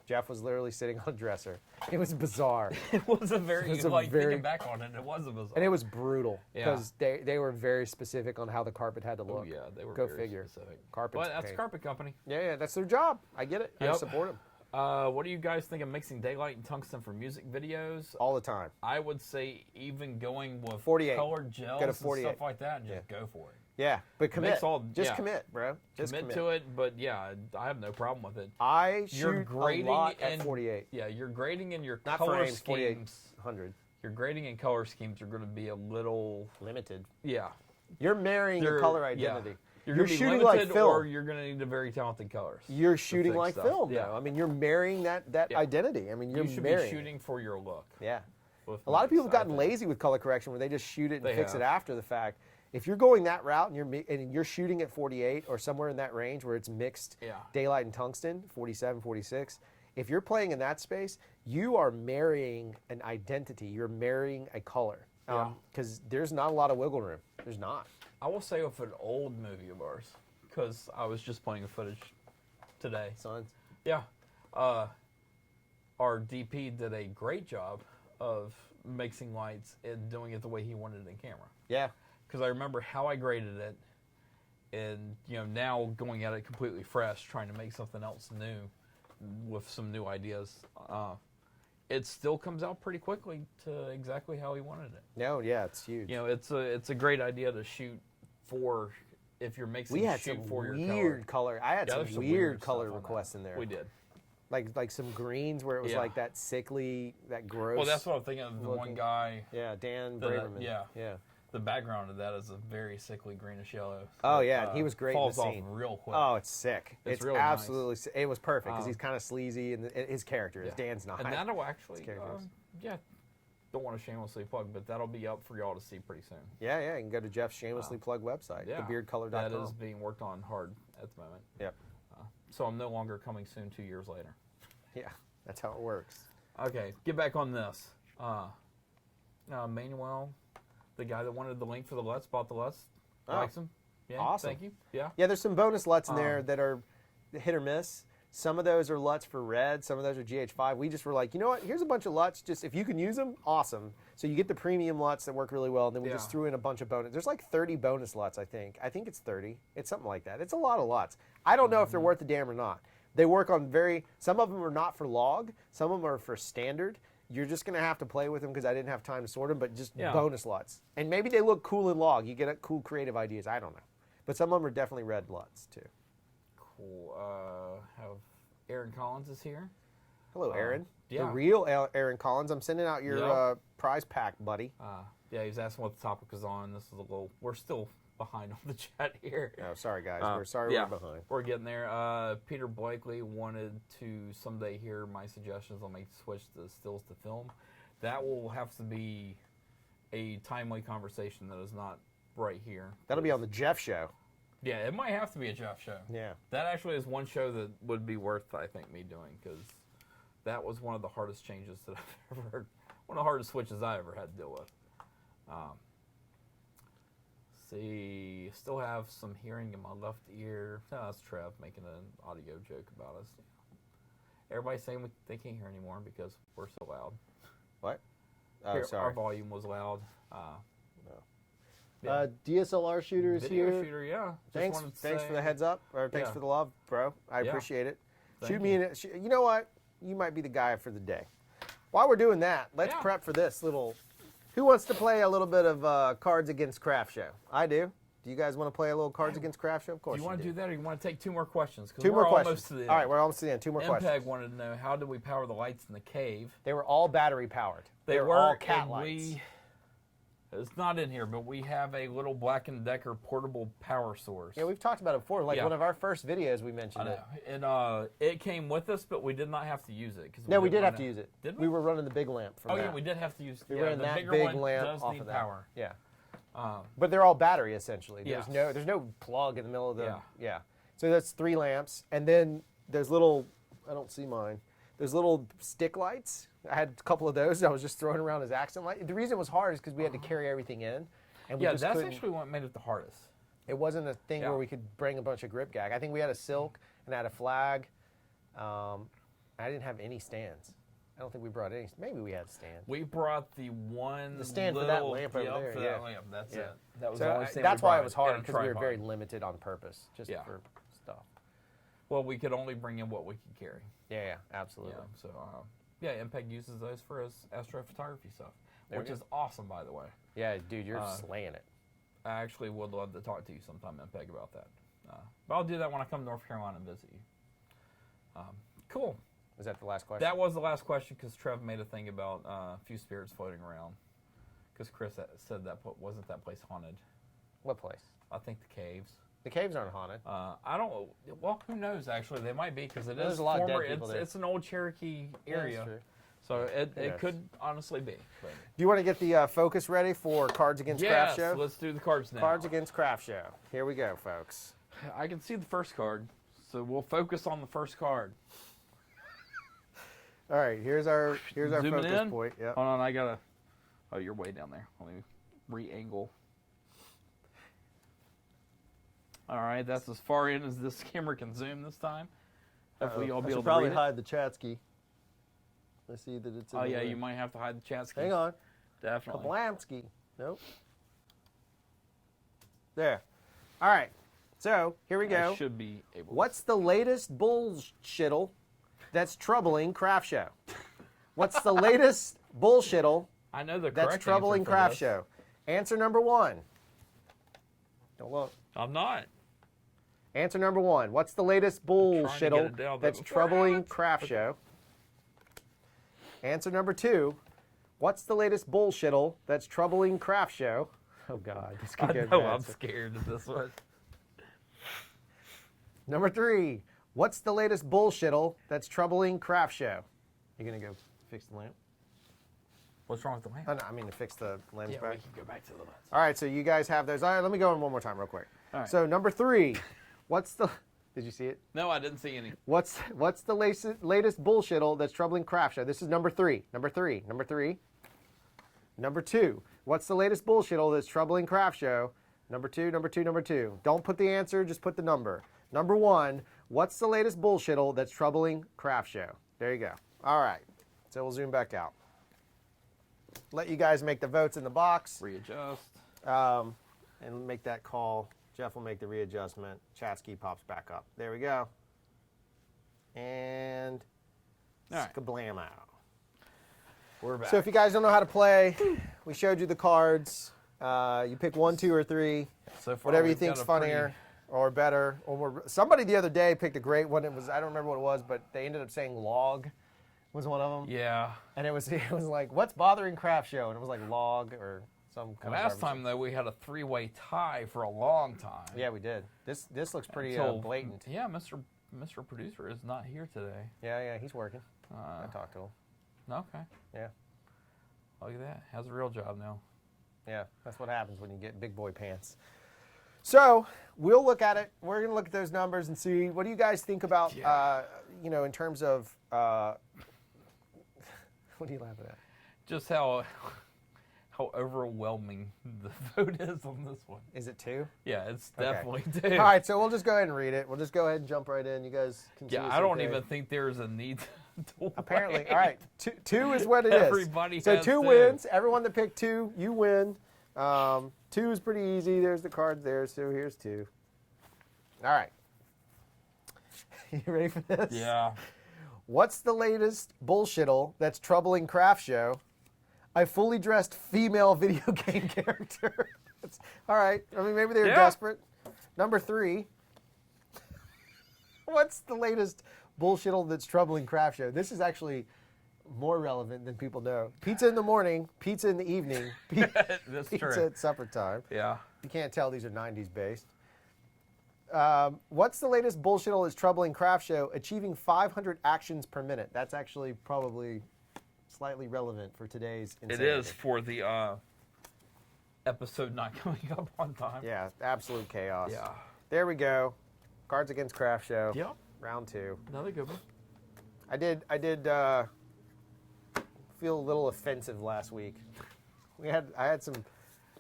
A: Jeff was literally sitting on a dresser. It was bizarre.
B: It was a very,
A: It was a
B: like,
A: very-
B: thinking back on it, it was a bizarre.
A: And it was brutal
B: Yeah.
A: because they were very specific on how the carpet had to
B: Oh,
A: look.
B: yeah, they were
A: Go
B: very
A: figure.
B: specific.
A: Carpet's
B: But that's
A: pain.
B: Carpet Company.
A: Yeah, that's their job. I get it. I
B: Yep.
A: support them
B: What do you guys think of mixing daylight and tungsten for music videos?
A: all the time.
B: I would say even going with
A: 48.
B: colored gels
A: Go to
B: and
A: 48.
B: stuff like that and just go for it.
A: Yeah, but commit.
B: Makes all-
A: Just
B: yeah.
A: commit, bro. Just
B: Commit to it, but yeah, I have no problem with it.
A: I
B: You're
A: shoot
B: grading
A: a lot
B: and
A: at 48.
B: Yeah, you're grading in your
A: Not
B: color
A: frames, 48.
B: schemes.
A: 100.
B: Your grading and color schemes are going to be a little,
A: Limited.
B: yeah,
A: You're marrying a color identity.
B: Yeah.
A: You're
B: You're gonna be
A: shooting
B: limited,
A: like film.
B: or you're going to need a very talented colors.
A: You're
B: to
A: shooting
B: fix
A: like
B: stuff.
A: film
B: Yeah.
A: now. I mean, you're marrying that
B: Yeah.
A: identity. I mean, you're
B: You should
A: marrying.
B: be shooting for your look.
A: Yeah.
B: with
A: A lot of
B: mics,
A: people have gotten
B: I think.
A: lazy with color correction where they just shoot it and
B: They
A: fix it
B: have.
A: after the fact. If you're going that route and you're shooting at 48 or somewhere in that range where it's mixed
B: Yeah.
A: daylight and tungsten, 47, 46, if you're playing in that space, you are marrying an identity. You're marrying a color.
B: Yeah.
A: Because there's not a lot of wiggle room. There's not.
B: I will say with an old movie of ours, because I was just playing a footage today.
A: Sons.
B: Yeah. Our DP did a great job of mixing lights and doing it the way he wanted it in camera.
A: Yeah.
B: Because I remember how I graded it, and now going at it completely fresh, trying to make something else new with some new ideas. It still comes out pretty quickly to exactly how he wanted it.
A: No, yeah, it's huge.
B: It's a great idea to shoot for if you're mixing.
A: We had
B: shoot
A: some
B: for your
A: weird color. I had
B: there's
A: some weird
B: stuff
A: color
B: on
A: requests
B: that.
A: in there.
B: We did.
A: Like some greens where it was
B: Yeah.
A: like that sickly, that gross.
B: Well, that's what I'm thinking of. The one
A: looking-
B: guy.
A: Yeah, Dan
B: The-
A: Braverman.
B: yeah.
A: Yeah.
B: The background of that is a very sickly greenish yellow.
A: Oh
B: that,
A: yeah, he was great in the
B: falls
A: scene.
B: off real quick.
A: Oh, it's sick.
B: It's
A: It's
B: really nice.
A: absolutely. It was perfect because
B: Um,
A: he's kind of sleazy and his character is.
B: Yeah.
A: Dan's not.
B: And that'll actually,
A: characters.
B: yeah. Don't want to shamelessly plug, but that'll be up for y'all to see pretty soon.
A: Yeah, yeah. You can go to Jeff's shamelessly plugged website,
B: Yeah,
A: thebeardcolor.com.
B: that is being worked on hard at the moment.
A: Yep.
B: So I'm no longer coming soon 2 years later.
A: Yeah, that's how it works.
B: Okay, get back on this. Manuel, the guy that wanted the link for the LUTs, bought the LUTs.
A: Oh,
B: Likes them. Yeah,
A: awesome.
B: Thank you. Yeah.
A: Yeah, there's some bonus LUTs in there that are hit or miss. Some of those are LUTs for red. Some of those are GH5. We just were like, you know what? Here's a bunch of LUTs. Just if you can use them, awesome. So you get the premium LUTs that work really well, and then we just
B: Yeah.
A: threw in a bunch of bonus. There's like 30 bonus LUTs, I think. I think it's 30. It's something like that. It's a lot of LUTs. I don't know if they're worth the damn or not. They work on some of them are not for log. Some of them are for standard. You're just going to have to play with them because I didn't have time to sort them, but just
B: Yeah.
A: bonus LUTs. And maybe they look cool in log. You get cool creative ideas. I don't know. But some of them are definitely red LUTs too.
B: Cool. Have Aaron Collins is here.
A: Hello, Aaron.
B: yeah.
A: The real Aaron Collins. I'm sending out your
B: Yep.
A: prize pack, buddy.
B: Yeah, he's asking what the topic is on. This is a little. We're still behind on the chat here.
A: Oh, sorry, guys. We're sorry
B: yeah,
A: we're behind.
B: We're getting there. Peter Blakely wanted to someday hear my suggestions on make the switch the stills to film. That will have to be a timely conversation that is not right here.
A: That'll be on the Jeff show.
B: Yeah, it might have to be a Jeff show.
A: Yeah.
B: That actually is one show that would be worth, I think, me doing because that was one of the hardest changes that I've ever heard. One of the hardest switches I ever had to deal with. See, still have some hearing in my left ear. No, that's Trev making an audio joke about us. Everybody's saying they can't hear anymore because we're so loud.
A: What? Oh,
B: Our
A: sorry.
B: volume was loud.
A: DSLR shooter is
B: Video
A: here.
B: shooter, yeah. Just
A: Thanks
B: wanted to
A: for
B: say-
A: the heads up, or thanks
B: Yeah.
A: for the love, bro. I
B: Yeah.
A: appreciate it.
B: Thank
A: Shoot me in it. You know what? You might be the guy for the day. While we're doing that, let's
B: Yeah.
A: prep for this little. Who wants to play a little bit of Cards Against Craft Show? I do. Do you guys want to play a little Cards Against Craft Show? Of course
B: Do you want to do that, or you want to take two more questions? 'Cause
A: Two more
B: we're
A: questions.
B: Almost to the end.
A: All right, we're almost to the end. Two more
B: MPEG
A: questions.
B: wanted to know, how do we power the lights in the cave?
A: They were all battery powered.
B: They
A: were
B: were
A: all cat
B: and
A: lights.
B: It's not in here, but we have a little Black & Decker portable power source.
A: Yeah, we've talked about it before. Like
B: Yeah.
A: one of our first videos, we
B: I
A: mentioned it.
B: know. And it came with us, but we did not have to use it.
A: No, we
B: didn't
A: did have
B: wanna-
A: to use it.
B: Did
A: We
B: we?
A: were running the big lamp from
B: Oh,
A: that.
B: yeah, we did have to use
A: We
B: yeah,
A: ran
B: the
A: that
B: bigger
A: big
B: one
A: lamp
B: does
A: off
B: need
A: of that.
B: power.
A: Yeah.
B: Um,
A: But they're all battery essentially.
B: Yes.
A: There's no plug in the middle of the
B: Yeah.
A: So that's 3 lamps, and then there's little. I don't see mine. There's little stick lights. I had a couple of those. I was just throwing around as accent light. The reason it was hard is because we had to carry everything in, and we
B: yeah,
A: just
B: that's
A: couldn't.
B: actually what made it the hardest.
A: It wasn't a thing
B: Yeah.
A: where we could bring a bunch of grip gag. I think we had a silk and had a flag. I didn't have any stands. I don't think we brought any. Maybe we had stands.
B: We brought the one
A: stand for
B: little,
A: that lamp over
B: yep,
A: there,
B: for
A: yeah.
B: that lamp. That's
A: Yeah.
B: it. That was
A: So
B: the only thing
A: that's
B: we
A: why it
B: brought,
A: was hard
B: and a
A: because we were
B: tripod.
A: very limited on purpose, just
B: Yeah.
A: for stuff.
B: Well, we could only bring in what we could carry.
A: Yeah, absolutely.
B: Yeah, so yeah, MPEG uses those for his astrophotography stuff,
A: There we
B: which
A: go.
B: is awesome, by the way.
A: Yeah, dude, you're slaying it.
B: I actually would love to talk to you sometime, MPEG, about that. But I'll do that when I come to North Carolina and visit you. Cool.
A: Was that the last question?
B: That was the last question because Trev made a thing about a few spirits floating around. Because Chris said that wasn't that place haunted.
A: What place?
B: I think the caves.
A: The caves aren't haunted.
B: I don't. Well, who knows? Actually, they might be because
A: There's
B: is
A: a lot of dead
B: former.
A: people there.
B: It's an old Cherokee
A: Yeah, that's
B: area,
A: true.
B: so it
A: Yes.
B: could honestly be. But
A: Do you want to get the focus ready for Cards Against Craft
B: yes,
A: Show?
B: let's do the cards now.
A: Cards Against Craft Show. Here we go, folks.
B: I can see the first card, so we'll focus on the first card.
A: All right, here's our
B: Zooming
A: focus
B: in.
A: point. Yep.
B: Hold on, I gotta. Oh, you're way down there. Let me re-angle. All right, that's as far in as this camera can zoom this time. Hopefully, you'll be able to
A: probably
B: read it.
A: hide the chat ski. Let's see that it's in
B: Oh
A: the
B: yeah,
A: way.
B: you might have to hide the chat ski.
A: Hang on.
B: Definitely.
A: Kablamski. Nope. There. All right. So, here we
B: I
A: go.
B: should be able.
A: What's the latest bullshittle that's troubling Craft Show? What's the latest bullshittle
B: I know the
A: that's
B: correct
A: troubling
B: answer for
A: Craft
B: this.
A: Show? Answer number one. Don't look.
B: I'm not.
A: Answer number one. What's the latest
B: trying to get
A: bullshittle
B: it down, but
A: that's
B: before I
A: troubling
B: answer-
A: Craft Show? Answer number two. What's the latest bullshittle that's troubling Craft Show? Oh God, this could
B: I
A: get
B: know
A: bad.
B: I'm scared of this one.
A: Number three. What's the latest bullshittle that's troubling Craft Show? You gonna go fix the lamp?
B: What's wrong with the lamp?
A: Oh, no, I mean to fix the lens
B: Yeah,
A: back.
B: we can go back to the lens.
A: All right, so you guys have those. All right, let me go in one more time real quick.
B: All right.
A: So number three. What's the? Did you see it?
B: No, I didn't see any.
A: What's the latest bullshittle that's troubling Craft Show? This is number three. Number three. Number three. Number two. What's the latest bullshittle that's troubling Craft Show? Number two. Number two. Number two. Don't put the answer. Just put the number. Number one. What's the latest bullshittle that's troubling Craft Show? There you go. All right. So we'll zoom back out. Let you guys make the votes in the box.
B: Readjust.
A: And make that call. Jeff will make the readjustment. Chatsky pops back up. There we go. And
B: All right.
A: skablammo.
B: We're back.
A: So if you guys don't know how to play, we showed you the cards. You pick 1, 2, or 3.
B: So far,
A: Whatever you
B: we've got
A: think's
B: a
A: funnier or better. Or more. Somebody the other day picked a great one. It was, I don't remember what it was, but they ended up saying log was one of them.
B: Yeah.
A: And it was like, what's bothering Craft Show? And it was like log or some kind
B: Last
A: of
B: time though, we had a three-way tie for a long time.
A: Yeah, we did. This looks pretty
B: Until-
A: blatant.
B: Yeah, Mr. Producer is not here today.
A: Yeah, he's working. I talked to him.
B: Okay.
A: Yeah.
B: Look at that. Has a real job now.
A: Yeah, that's what happens when you get big boy pants. So we'll look at it. We're going to look at those numbers and see what do you guys think about, in terms of, what are you laughing at?
B: Just how overwhelming the vote is on this one.
A: Is it 2?
B: Yeah, it's
A: Okay.
B: definitely two.
A: All right, so we'll just go ahead and read it. We'll just go ahead and jump right in. You guys can see
B: Yeah,
A: the
B: I
A: same
B: don't
A: thing.
B: even think there's a need to
A: Apparently,
B: wait.
A: all right. Two is what it is.
B: Everybody
A: so
B: has
A: 2
B: two.
A: wins. Everyone that picked 2, you win. 2 is pretty easy. There's the cards there. So here's 2. All right. You ready for this?
B: Yeah.
A: What's the latest bullshittle that's troubling Craft Show? A fully dressed female video game character. All right. I mean, maybe they were
B: Yeah.
A: desperate. Number 3. What's the latest bullshittle that's troubling Craft Show? This is actually more relevant than people know. Pizza in the morning, pizza in the evening,
B: That's
A: pizza
B: true.
A: at supper time.
B: Yeah.
A: You can't tell these are 90s based. What's the latest bullshittle that's troubling Craft Show? Achieving 500 actions per minute. That's actually probably slightly relevant for today's
B: It
A: insanity.
B: is for the episode not coming up on time.
A: Yeah, absolute chaos.
B: Yeah.
A: There we go. Cards Against Craft Show.
B: Yep.
A: Round 2.
B: Another good one.
A: I did feel a little offensive last week. I had some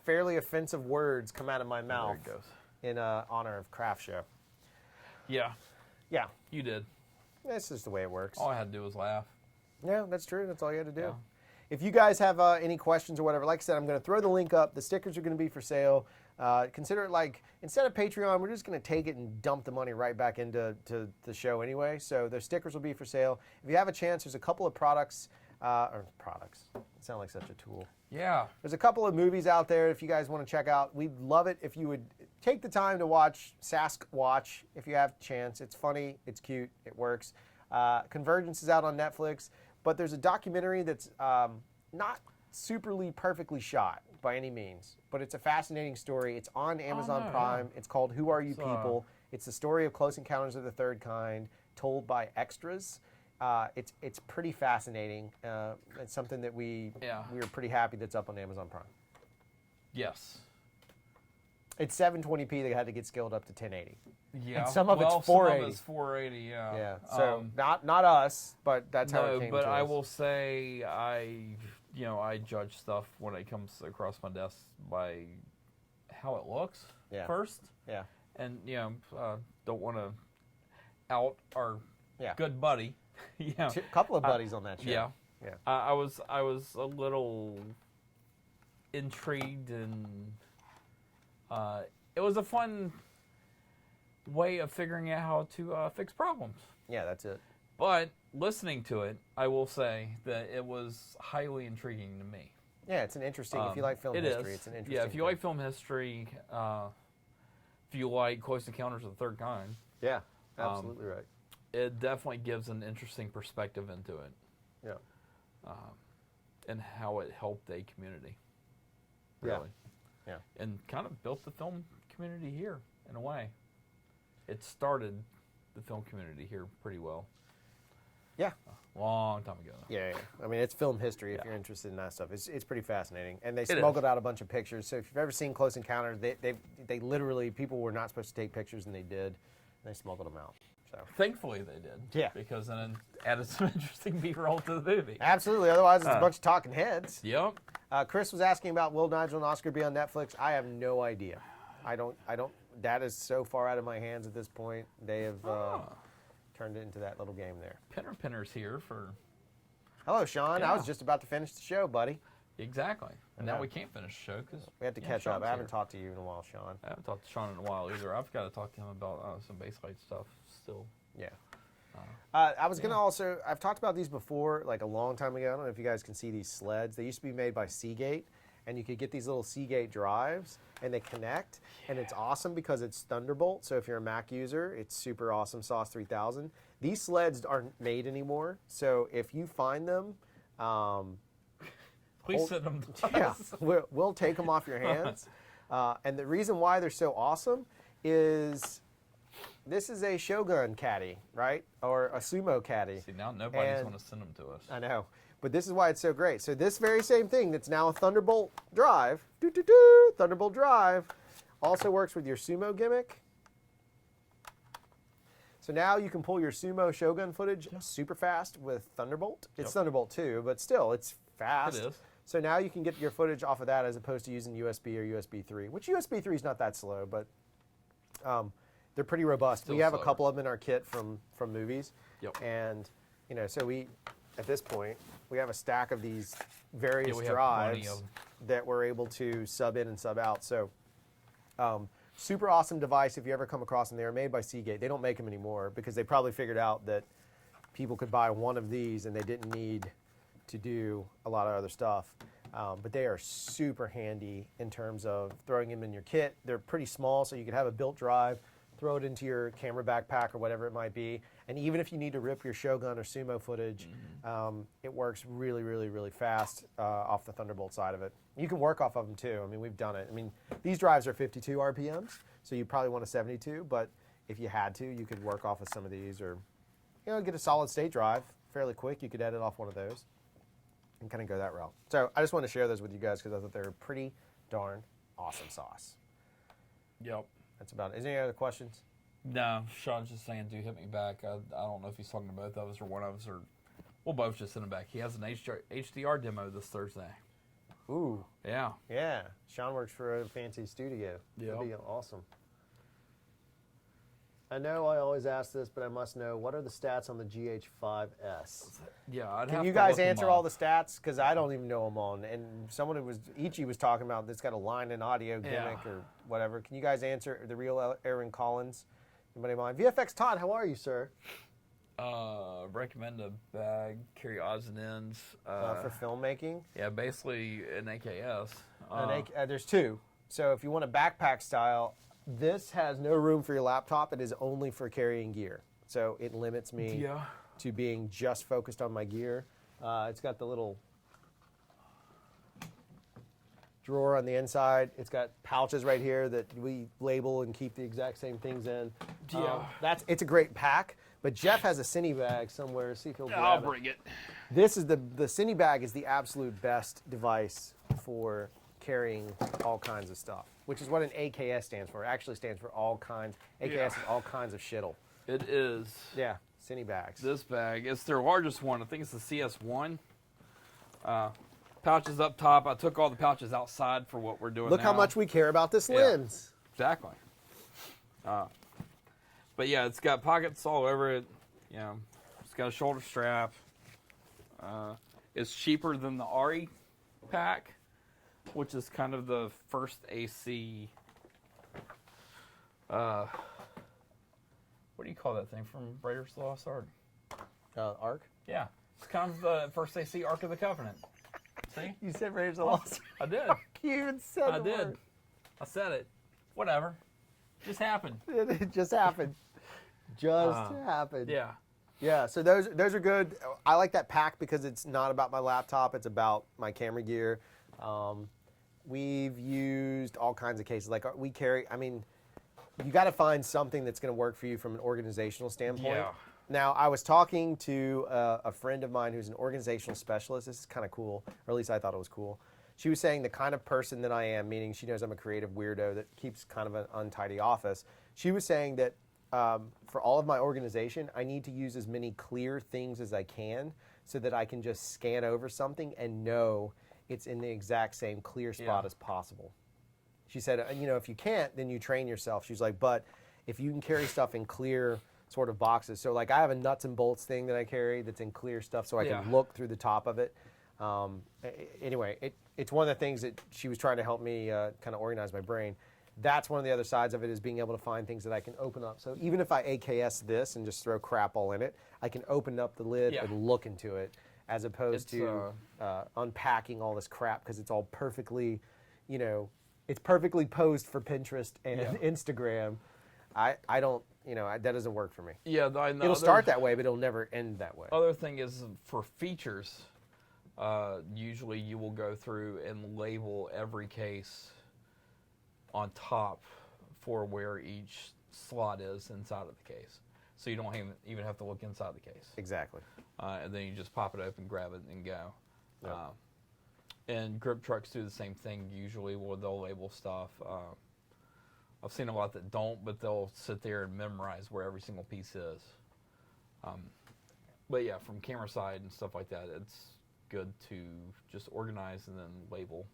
A: fairly offensive words come out of my mouth
B: There it goes.
A: in honor of Craft Show.
B: Yeah,
A: Yeah,
B: you did.
A: that's just the way it works.
B: All I had to do was laugh.
A: Yeah, that's true. That's all you had to do.
B: Yeah.
A: If you guys have any questions or whatever, like I said, I'm going to throw the link up. The stickers are going to be for sale. Consider it like, instead of Patreon, we're just going to take it and dump the money right back into the show anyway. So the stickers will be for sale. If you have a chance, there's a couple of products. It sounds like such a tool.
B: Yeah.
A: There's a couple of movies out there if you guys want to check out. We'd love it if you would take the time to watch Sasquatch if you have a chance. It's funny, it's cute, it works. Convergence is out on Netflix, but there's a documentary that's not superly perfectly shot, by any means, but it's a fascinating story. It's on Amazon
B: no,
A: Prime.
B: yeah.
A: It's called Who Are You
B: It's,
A: People? It's the story of Close Encounters of the Third Kind, told by extras. It's pretty fascinating. It's something that we were pretty happy that's up on Amazon Prime.
B: Yes.
A: It's 720p. They had to get scaled up to 1080.
B: Yeah.
A: And some of it's 480.
B: Some of it's 480. Yeah.
A: Yeah. So not us, but that's how
B: No,
A: it came
B: but
A: to
B: I
A: us.
B: will say I judge stuff when it comes across my desk by how it looks first.
A: Yeah.
B: And don't want to out our good buddy.
A: A couple of buddies on that show.
B: Yeah.
A: Yeah.
B: I was a little intrigued, and it was a fun way of figuring out how to fix problems.
A: Yeah, that's it.
B: But listening to it, I will say that it was highly intriguing to me.
A: Yeah, it's an interesting. If you like film history, it's an interesting.
B: Yeah, if you like film history, if you like Close Encounters of the Third Kind.
A: Yeah, absolutely right.
B: It definitely gives an interesting perspective into it.
A: Yeah.
B: And how it helped a community. Really.
A: Yeah.
B: And kind of built the film community here in a way. It started the film community here pretty well.
A: Yeah.
B: A long time ago.
A: Yeah. I mean, it's film history if you're interested in that stuff. It's pretty fascinating. And they smuggled out a bunch of pictures. So if you've ever seen Close Encounters, they literally, people were not supposed to take pictures, and they did. And they smuggled them out. So
B: thankfully they did.
A: Yeah.
B: Because then it added some interesting B-roll to the movie.
A: Absolutely. Otherwise, it's a bunch of talking heads.
B: Yep.
A: Chris was asking about will Nigel and Oscar be on Netflix? I have no idea. I don't. That is so far out of my hands at this point. They have turned it into that little game there.
B: Pinner's here for...
A: Hello, Sean.
B: Yeah.
A: I was just about to finish the show, buddy.
B: Exactly. And now we can't finish the show because...
A: We have to catch up. I haven't talked to you in a while, Sean.
B: I haven't talked to Sean in a while either. I've got to talk to him about some baseline stuff still.
A: Yeah. I was going to also... I've talked about these before, like a long time ago. I don't know if you guys can see these sleds. They used to be made by Seagate. And you could get these little Seagate drives, and they connect. And it's awesome because it's Thunderbolt. So if you're a Mac user, it's super awesome, SOS 3000. These sleds aren't made anymore. So if you find them...
B: Please send them to us.
A: Yeah, we'll take them off your hands. And the reason why they're so awesome is this is a Shogun caddy, right? Or a sumo caddy.
B: See, now nobody's going to send them to us.
A: I know. But this is why it's so great. So this very same thing that's now a Thunderbolt drive, Thunderbolt drive, also works with your sumo gimmick. So now you can pull your sumo Shogun footage super fast with Thunderbolt. It's Thunderbolt 2, but still, it's fast.
B: It is.
A: So now you can get your footage off of that as opposed to using USB or USB 3, which USB 3 is not that slow, but they're pretty robust.
B: Still
A: we have
B: slower.
A: a couple of them in our kit from movies.
B: Yep.
A: And, so we, at this point, we have a stack of these various
B: we have
A: drives
B: plenty of them.
A: that we're able to sub in and sub out. So super awesome device if you ever come across them. They were made by Seagate. They don't make them anymore because they probably figured out that people could buy one of these and they didn't need to do a lot of other stuff. But they are super handy in terms of throwing them in your kit. They're pretty small, so you could have a built drive, throw it into your camera backpack or whatever it might be. And even if you need to rip your Shogun or Sumo footage, it works really, really, really fast off the Thunderbolt side of it. You can work off of them too. I mean, we've done it. I mean, these drives are 52 RPMs, so you probably want a 72, but if you had to, you could work off of some of these or, get a solid state drive fairly quick. You could edit off one of those and kind of go that route. So I just want to share those with you guys because I thought they were pretty darn awesome sauce.
B: Yep.
A: That's about it. Is there any other questions?
B: No, Sean's just saying, do hit me back. I don't know if he's talking to both of us or one of us, or we'll both just send him back. He has an HDR demo this Thursday.
A: Ooh.
B: Yeah.
A: Yeah. Sean works for a fancy studio.
B: Yep.
A: That'd be awesome. I know I always ask this, but I must know, what are the stats on the GH5S?
B: Yeah,
A: Can you guys answer all the stats? Because I don't even know them all. And someone who Ichi was talking about that's got a line and audio gimmick or whatever. Can you guys answer the real Aaron Collins? Anybody mind? VFX Todd, how are you, sir?
B: Recommend a bag, carry odds and ends.
A: For filmmaking?
B: Yeah, basically an AKS.
A: There's two. So if you want a backpack style, this has no room for your laptop. It is only for carrying gear. So it limits me to being just focused on my gear. It's got the little drawer on the inside. It's got pouches right here that we label and keep the exact same things in.
B: Yeah.
A: It's a great pack. But Jeff has a Cine bag somewhere. See if he'll grab
B: I'll
A: it.
B: bring it.
A: This is the Cine bag is the absolute best device for carrying all kinds of stuff, which is what an AKS stands for. It actually stands for all kinds. AKS is all kinds of shittle.
B: It is.
A: Yeah, Cine bags.
B: This bag, it's their largest one. I think it's the CS1. Pouches up top. I took all the pouches outside for what we're doing
A: Look
B: now.
A: how much we care about this lens.
B: Exactly. But yeah, it's got pockets all over it. You know, it's got a shoulder strap. It's cheaper than the RE pack, which is kind of the first AC. What do you call that thing from Raiders of the Lost Ark?
A: Arc?
B: Yeah, it's kind of the first AC Ark of the Covenant. See?
A: You said Raiders of the Lost
B: I did.
A: You even said
B: I
A: the
B: did.
A: word.
B: I said it. Whatever. Just happened.
A: It just happened. Just happened.
B: Yeah.
A: Yeah, so those are good. I like that pack because it's not about my laptop. It's about my camera gear. We've used all kinds of cases. Like we carry, I mean, you got to find something that's going to work for you from an organizational standpoint.
B: Yeah.
A: Now, I was talking to a friend of mine who's an organizational specialist. This is kind of cool, or at least I thought it was cool. She was saying the kind of person that I am, meaning she knows I'm a creative weirdo that keeps kind of an untidy office. She was saying that for all of my organization, I need to use as many clear things as I can so that I can just scan over something and know it's in the exact same clear spot as possible. She said, you know, if you can't, then you train yourself. She's like, but if you can carry stuff in clear sort of boxes. So like I have a nuts and bolts thing that I carry that's in clear stuff so I can look through the top of it. Anyway, it's one of the things that she was trying to help me kind of organize my brain. That's one of the other sides of it is being able to find things that I can open up. So even if I AKS this and just throw crap all in it, I can open up the lid and look into it as opposed to unpacking all this crap because it's all perfectly, you know, it's perfectly posed for Pinterest and Instagram. I don't, you know, that doesn't work for me.
B: Yeah, I know.
A: It'll start that way, but it'll never end that way.
B: Other thing is for features, usually you will go through and label every case on top for where each slot is inside of the case. So you don't even have to look inside the case.
A: Exactly.
B: And then you just pop it open, grab it, and go.
A: Yep.
B: And grip trucks do the same thing usually where they'll label stuff. I've seen a lot that don't, but they'll sit there and memorize where every single piece is. But yeah, from camera side and stuff like that, it's good to just organize and then label.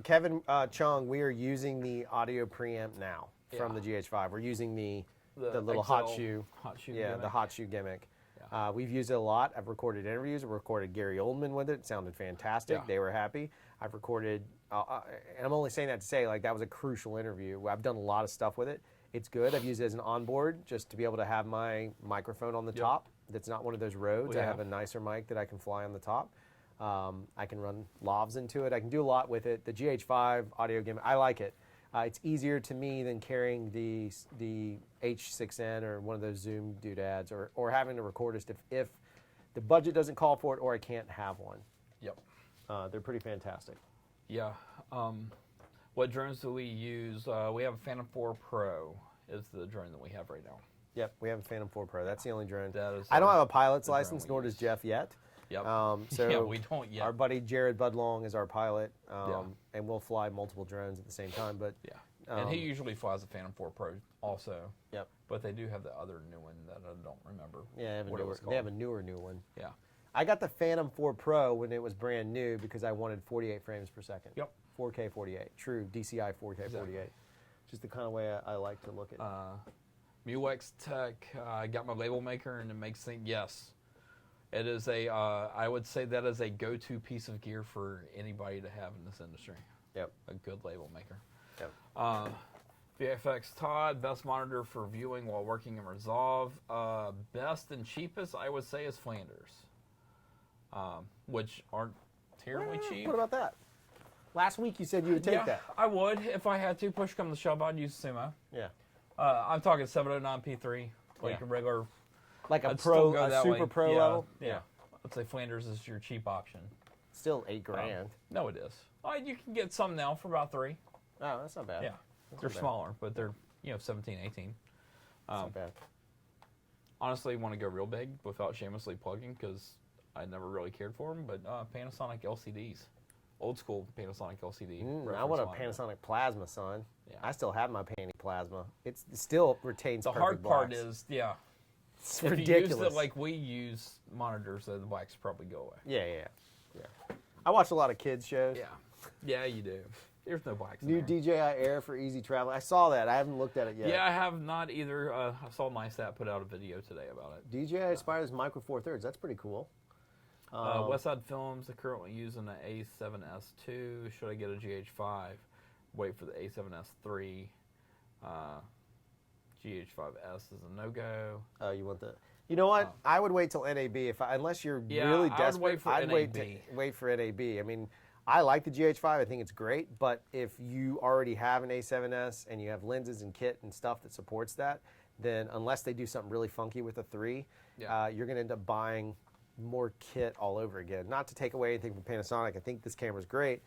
A: Kevin Chung, we are using the audio preamp now from the GH5. We're using the little hot shoe
B: gimmick.
A: the hot shoe gimmick. Yeah. We've used it a lot. I've recorded interviews. I've recorded Gary Oldman with it. It sounded fantastic.
B: Yeah.
A: They were happy. I've recorded, and I'm only saying that to say like that was a crucial interview. I've done a lot of stuff with it. It's good. I've used it as an onboard just to be able to have my microphone on the top. That's not one of those Rhodes. I have a nicer mic that I can fly on the top. I can run lavs into it. I can do a lot with it. The GH5 audio gimmick, I like it. It's easier to me than carrying the H6N or one of those Zoom doodads or having a recordist if the budget doesn't call for it or I can't have one.
B: Yep.
A: They're pretty fantastic.
B: Yeah. What drones do we use? We have a Phantom 4 Pro is the drone that we have right now.
A: Yep, we have a Phantom 4 Pro. That's the only drone.
B: That is
A: I don't have a pilot's license, nor does Jeff yet.
B: Yep.
A: So
B: yeah, we don't yet.
A: Our buddy Jared Budlong is our pilot, and we'll fly multiple drones at the same time. But
B: and he usually flies a Phantom 4 Pro also.
A: Yep.
B: But they do have the other new one that I don't remember.
A: Yeah, they have a newer one.
B: Yeah.
A: I got the Phantom 4 Pro when it was brand new because I wanted 48 frames per second.
B: Yep.
A: 4K 48, true DCI 4K 48. Just the kind of way I like to look at.
B: Mulex Tech, I got my label maker and it makes things. Yes. It is I would say that is a go-to piece of gear for anybody to have in this industry.
A: Yep.
B: A good label maker.
A: Yep.
B: VFX Todd, best monitor for viewing while working in Resolve. Best and cheapest, I would say, is Flanders, which aren't terribly cheap.
A: What about that? Last week you said you would take that.
B: I would. If I had to, push come to shove, I'd use Sumo.
A: Yeah.
B: I'm talking 709p3, like a regular.
A: Like a
B: I'd
A: pro,
B: still go
A: a
B: that
A: super
B: way.
A: pro level?
B: Yeah. I'd say Flanders is your cheap option.
A: Still $8,000.
B: No, it is. You can get some now for about $3,000.
A: Oh, that's not bad.
B: Yeah,
A: That's
B: they're
A: not bad.
B: smaller, but they're 17, 18.
A: That's not bad.
B: Honestly, want to go real big without shamelessly plugging because I never really cared for them. But Panasonic LCDs, old school Panasonic LCD.
A: I want a
B: reference monitor.
A: Panasonic plasma, son.
B: Yeah.
A: I still have my Panny plasma. It still retains
B: The
A: perfect
B: hard part
A: blacks.
B: is, yeah,
A: It's
B: if
A: ridiculous.
B: you use it like we use monitors, then the blacks probably go away.
A: Yeah. I watch a lot of kids shows.
B: Yeah, you do. There's no blacks.
A: New
B: in there.
A: DJI Air for easy travel. I saw that. I haven't looked at it yet.
B: Yeah, I have not either. I saw MyStat put out a video today about it.
A: DJI Aspires Micro Four Thirds. That's pretty cool.
B: Westside Films are currently using the A7S II. Should I get a GH5? Wait for the A7S III. GH5S is a no-go.
A: Oh, you want the? You know what? I would wait till NAB unless you're really desperate.
B: I would wait for
A: I'd
B: NAB.
A: wait for NAB. I mean, I like the GH5. I think it's great. But if you already have an A7S and you have lenses and kit and stuff that supports that, then unless they do something really funky with the 3, you're going to end up buying more kit all over again. Not to take away anything from Panasonic. I think this camera's great,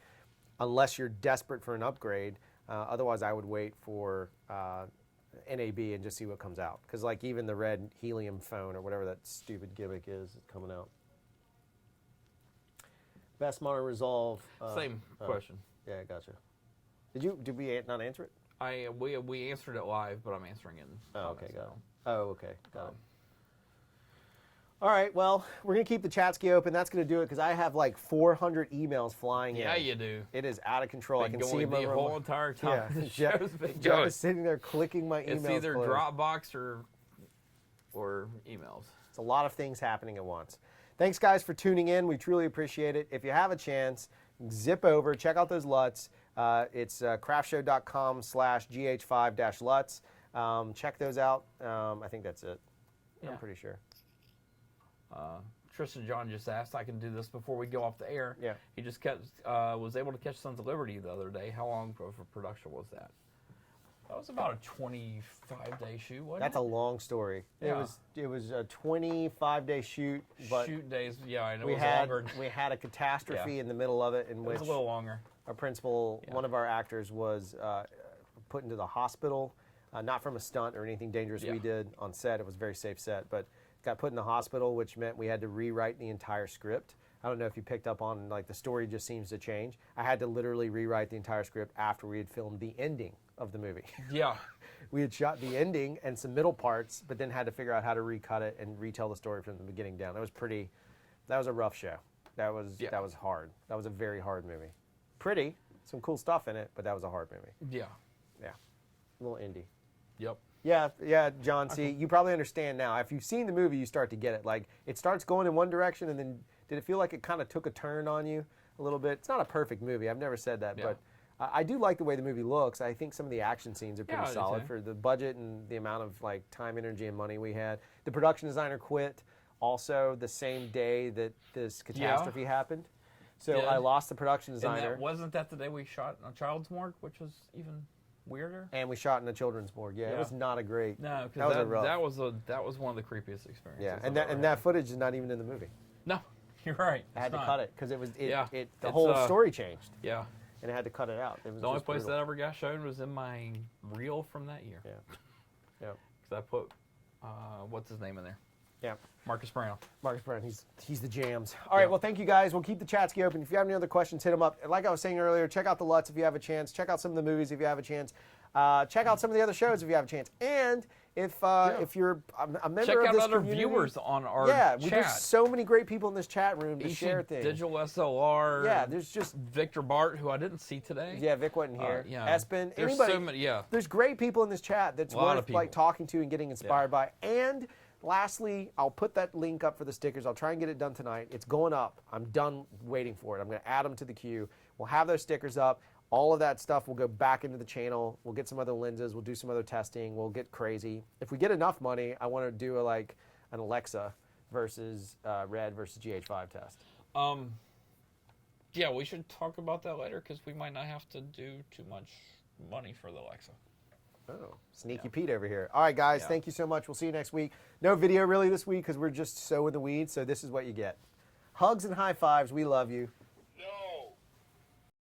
A: unless you're desperate for an upgrade. Otherwise, I would wait for NAB and just see what comes out. Because like even the red helium phone or whatever that stupid gimmick is coming out. Best monitor resolve.
B: Same question.
A: Yeah, gotcha. Did we not answer it?
B: We answered it live, but I'm answering it.
A: Oh, okay, got it. Oh, okay, got it. All right, well, we're going to keep the chat ski open. That's going to do it because I have like 400 emails flying in.
B: Yeah, you do.
A: It is out of control. I can see them
B: the
A: over
B: whole entire time.
A: Yeah,
B: The
A: Jeff,
B: show's been
A: Jeff
B: going.
A: is sitting there clicking my emails.
B: It's either
A: closed.
B: Dropbox or emails.
A: It's a lot of things happening at once. Thanks, guys, for tuning in. We truly appreciate it. If you have a chance, zip over, check out those LUTs. It's craftshow.com/gh5-LUTs. Check those out. I think that's it.
B: Yeah.
A: I'm pretty sure.
B: Tristan John just asked, I can do this before we go off the air.
A: Yeah.
B: He just was able to catch Sons of Liberty the other day. How long of a production was that? That was about a 25-day shoot, wasn't
A: That's
B: it?
A: a long story.
B: Yeah.
A: It was a 25-day shoot, but
B: shoot days, yeah, I know
A: we
B: it was
A: had
B: longer.
A: we had a catastrophe
B: Yeah.
A: in the middle of it in
B: It
A: which
B: was a little longer.
A: our principal,
B: Yeah.
A: one of our actors, was put into the hospital, not from a stunt or anything dangerous we
B: Yeah.
A: did on set. It was a very safe set, but got put in the hospital, which meant we had to rewrite the entire script. I don't know if you picked up on, like, the story just seems to change. I had to literally rewrite the entire script after we had filmed the ending of the movie.
B: Yeah.
A: We had shot the ending and some middle parts, but then had to figure out how to recut it and retell the story from the beginning down. That was a rough show. That was hard. That was a very hard movie. Pretty, some cool stuff in it, but that was a hard movie.
B: Yeah.
A: Yeah, a little indie.
B: Yep.
A: Yeah, John. See, you probably understand now. If you've seen the movie, you start to get it. Like, it starts going in one direction, and then did it feel like it kind of took a turn on you a little bit? It's not a perfect movie. I've never said that,
B: Yeah.
A: but I do like the way the movie looks. I think some of the action scenes are pretty
B: I do
A: solid
B: too.
A: for the budget and the amount of like time, energy, and money we had. The production designer quit also the same day that this catastrophe happened. So
B: Yeah.
A: I lost the production
B: And
A: designer.
B: wasn't that the day we shot a Child's Morgue, which was even weirder?
A: And we shot in a children's morgue. Yeah, it
B: Yeah.
A: was not a great.
B: No,
A: that
B: because
A: was a rough.
B: that was one of the creepiest experiences.
A: Yeah,
B: I've
A: and
B: ever
A: that
B: had.
A: footage is not even in the movie.
B: No, you're right.
A: I had
B: it's
A: to
B: not.
A: cut it because the
B: It's,
A: whole story changed,
B: Yeah.
A: and I had to cut it out. It was
B: The only
A: just
B: place
A: brutal.
B: that ever got shown was in my reel from that year.
A: Yeah. Yeah.
B: Because I put, what's his name in there?
A: Yeah.
B: Marcus Brown.
A: Marcus Brown, he's the jams. All right,
B: Yeah.
A: well, thank you guys. We'll keep the chat ski open. If you have any other questions, hit them up. Like I was saying earlier, check out the LUTs if you have a chance. Check out some of the movies if you have a chance. Check out some of the other shows if you have a chance. And if you're a member
B: Check
A: of
B: out
A: this
B: other
A: community,
B: viewers on our
A: there's
B: chat.
A: so many great people in this chat room to
B: EC
A: share things.
B: Digital SLR.
A: Yeah, there's just
B: Victor Bart, who I didn't see today.
A: yeah, Vic wasn't here.
B: Yeah.
A: Espen,
B: There's
A: anybody.
B: so many. Yeah.
A: There's great people in this chat that's
B: A lot
A: worth
B: of
A: like
B: people.
A: talking to and getting inspired by. And lastly, I'll put that link up for the stickers. I'll try and get it done tonight. It's going up. I'm done waiting for it. I'm going to add them to the queue. We'll have those stickers up. All of that stuff will go back into the channel. We'll get some other lenses. We'll do some other testing. We'll get crazy. If we get enough money, I want to do an Alexa versus Red versus GH5 test.
B: Yeah, we should talk about that later because we might not have to do too much money for the Alexa.
A: Oh, Sneaky Pete over here. All right, guys,
B: Yeah.
A: thank you so much. We'll see you next week. No video really this week because we're just so in the weeds, so this is what you get. Hugs and high fives. We love you.